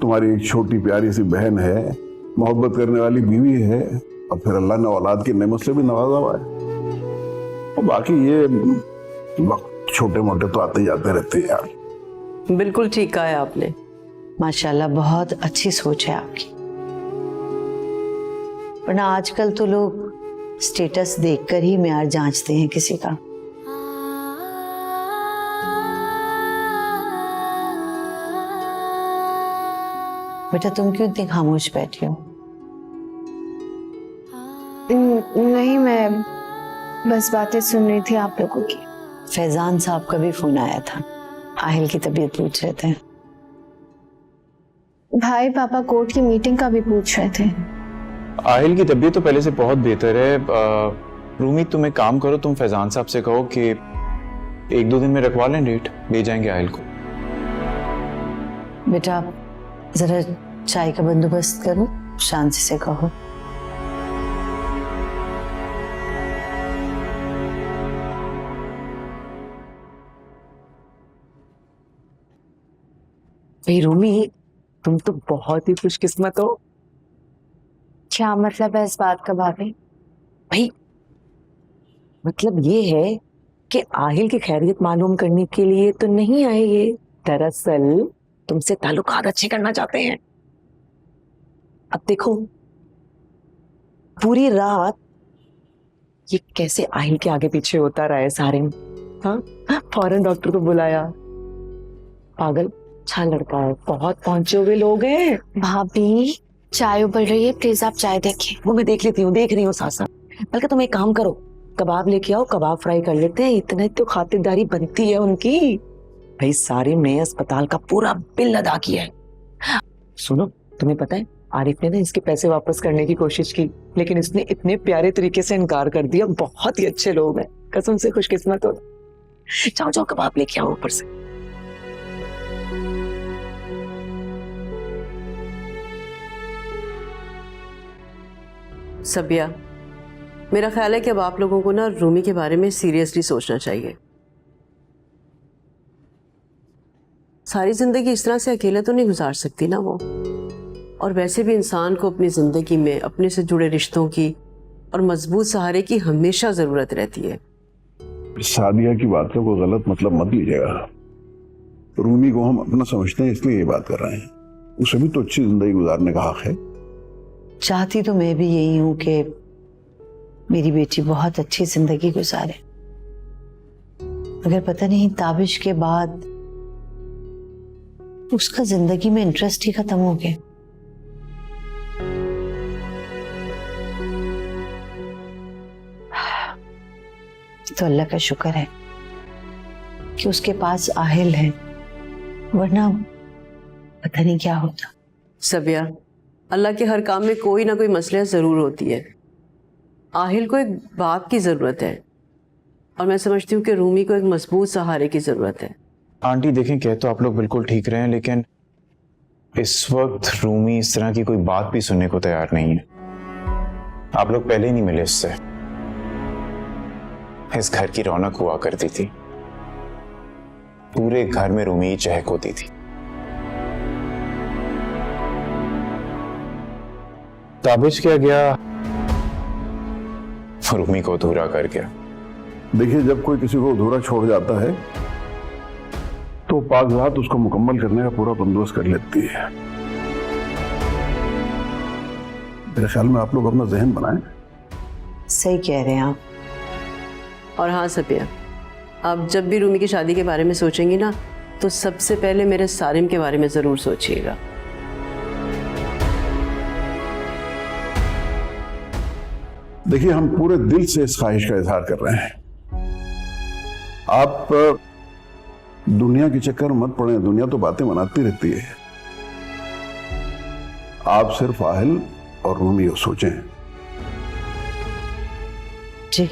तुम्हारी एक छोटी प्यारी सी बहन है, मोहब्बत करने वाली बीवी है, और फिर अल्लाह ने औलाद की नेमत से भी नवाजा हुआ है। और बाकी ये छोटे मोटे तो आते जाते रहते हैं यार। बिल्कुल ठीक कहा है आपने। माशाल्लाह, बहुत अच्छी सोच है आपकी। वरना आजकल तो लोग स्टेटस देखकर ही म्यार जांचते हैं किसी का। बेटा, तुम क्यों इतनी खामोश बैठी हो? नहीं, मैं बस बातें सुन रही थी आप लोगों की। फैजान साहब का भी फोन आया था, आहिल की तबीयत पूछ रहे थे। भाई पापा कोर्ट की मीटिंग का भी पूछ रहे थे। आहिल की तबीयत तो पहले से बहुत बेहतर है। रूमी, तुम एक काम करो, तुम फैजान साहब से कहो कि 1-2 दिन में रखवा लें डेट, ले जाएंगे आहिल को। बेटा, जरा चाय का बंदोबस्त करो, शांति से कहो। भाई रूमी, तुम तो बहुत ही खुशकिस्मत हो। क्या मतलब है इस बात का भाभी? भाई मतलब ये है कि आहिल की खैरियत मालूम करने के लिए तो नहीं आए ये, दरअसल तुमसे ताल्लुकात अच्छे करना चाहते हैं। अब देखो, पूरी रात ये कैसे आहिल के आगे पीछे होता रहा है सारिम। हाँ, फौरन डॉक्टर को बुलाया। पागल अच्छा लड़का है, बहुत पहुंचे हुए लोग हैं। भाभी चाय उबल रही है, प्लीज आप चाय देखिए। वो मैं देख लेती हूँ, देख रही हूँ साथ साथ। बल्कि तुम एक काम करो, कबाब लेके आओ, कबाब फ्राई कर लेते हैं। इतने तो खातिरदारी बनती है उनकी। भाई सारिम ने अस्पताल का पूरा बिल अदा किया है। सुनो, तुम्हें पता है आरिफ ने ना इसके पैसे वापस करने की कोशिश की, लेकिन इसने इतने प्यारे तरीके से इनकार कर दिया। बहुत ही अच्छे लोग हैं, कसम से खुशकिस्मत हो। जाओ जाओ कबाब लेके आओ ऊपर से। सबिया, मेरा ख्याल है कि अब आप लोगों को ना रूमी के बारे में सीरियसली सोचना चाहिए। सारी जिंदगी इस तरह से अकेले तो नहीं गुजार सकती ना वो, और वैसे भी इंसान को अपनी जिंदगी में अपने से जुड़े रिश्तों की और मजबूत सहारे की हमेशा जरूरत रहती है। सादिया की बात का कोई गलत मतलब मत लीजिएगा। रूमी को हम अपना समझते हैं इसलिए ये बात कर रहे हैं। उसे भी तो अच्छी जिंदगी गुजारने का हक है। चाहती तो मैं भी यही हूं कि मेरी बेटी बहुत अच्छी जिंदगी गुजारे, मगर पता नहीं ताबिश के बाद उसका जिंदगी में इंटरेस्ट ही खत्म हो गया। तो अल्लाह का शुक्र है कि उसके पास आहिल है, वरना पता नहीं क्या होता। सबिया, अल्लाह के हर काम में कोई ना कोई मसला जरूर होती है। आहिल को एक बाप की जरूरत है, और मैं समझती हूँ कि रूमी को एक मजबूत सहारे की जरूरत है। आंटी देखें, कह तो आप लोग बिल्कुल ठीक रहे हैं, लेकिन इस वक्त रूमी इस तरह की कोई बात भी सुनने को तैयार नहीं है। आप लोग पहले ही नहीं मिले इससे। इस घर की रौनक हुआ करती थी, पूरे घर में रूमी ही चहक होती थी। ताबिश क्या गया, रूमी को अधूरा कर गया। देखिए, जब कोई किसी को अधूरा छोड़ जाता है तो पाकज़ात उसको मुकम्मल करने का पूरा बंदोबस्त कर लेती है। मेरे ख्याल में आप लोग अपना जहन बनाएं। सही कह रहे हैं आप। और हाँ सबिया, आप जब भी रूमी की शादी के बारे में सोचेंगी ना, तो सबसे पहले मेरे सारिम के बारे में जरूर सोचिएगा। देखिए, हम पूरे दिल से इस ख्वाहिश का इजहार कर रहे हैं। आप दुनिया के चक्कर में मत पड़े, दुनिया तो बातें बनाती रहती है। आप सिर्फ आहिल और रूमी को सोचें। जी।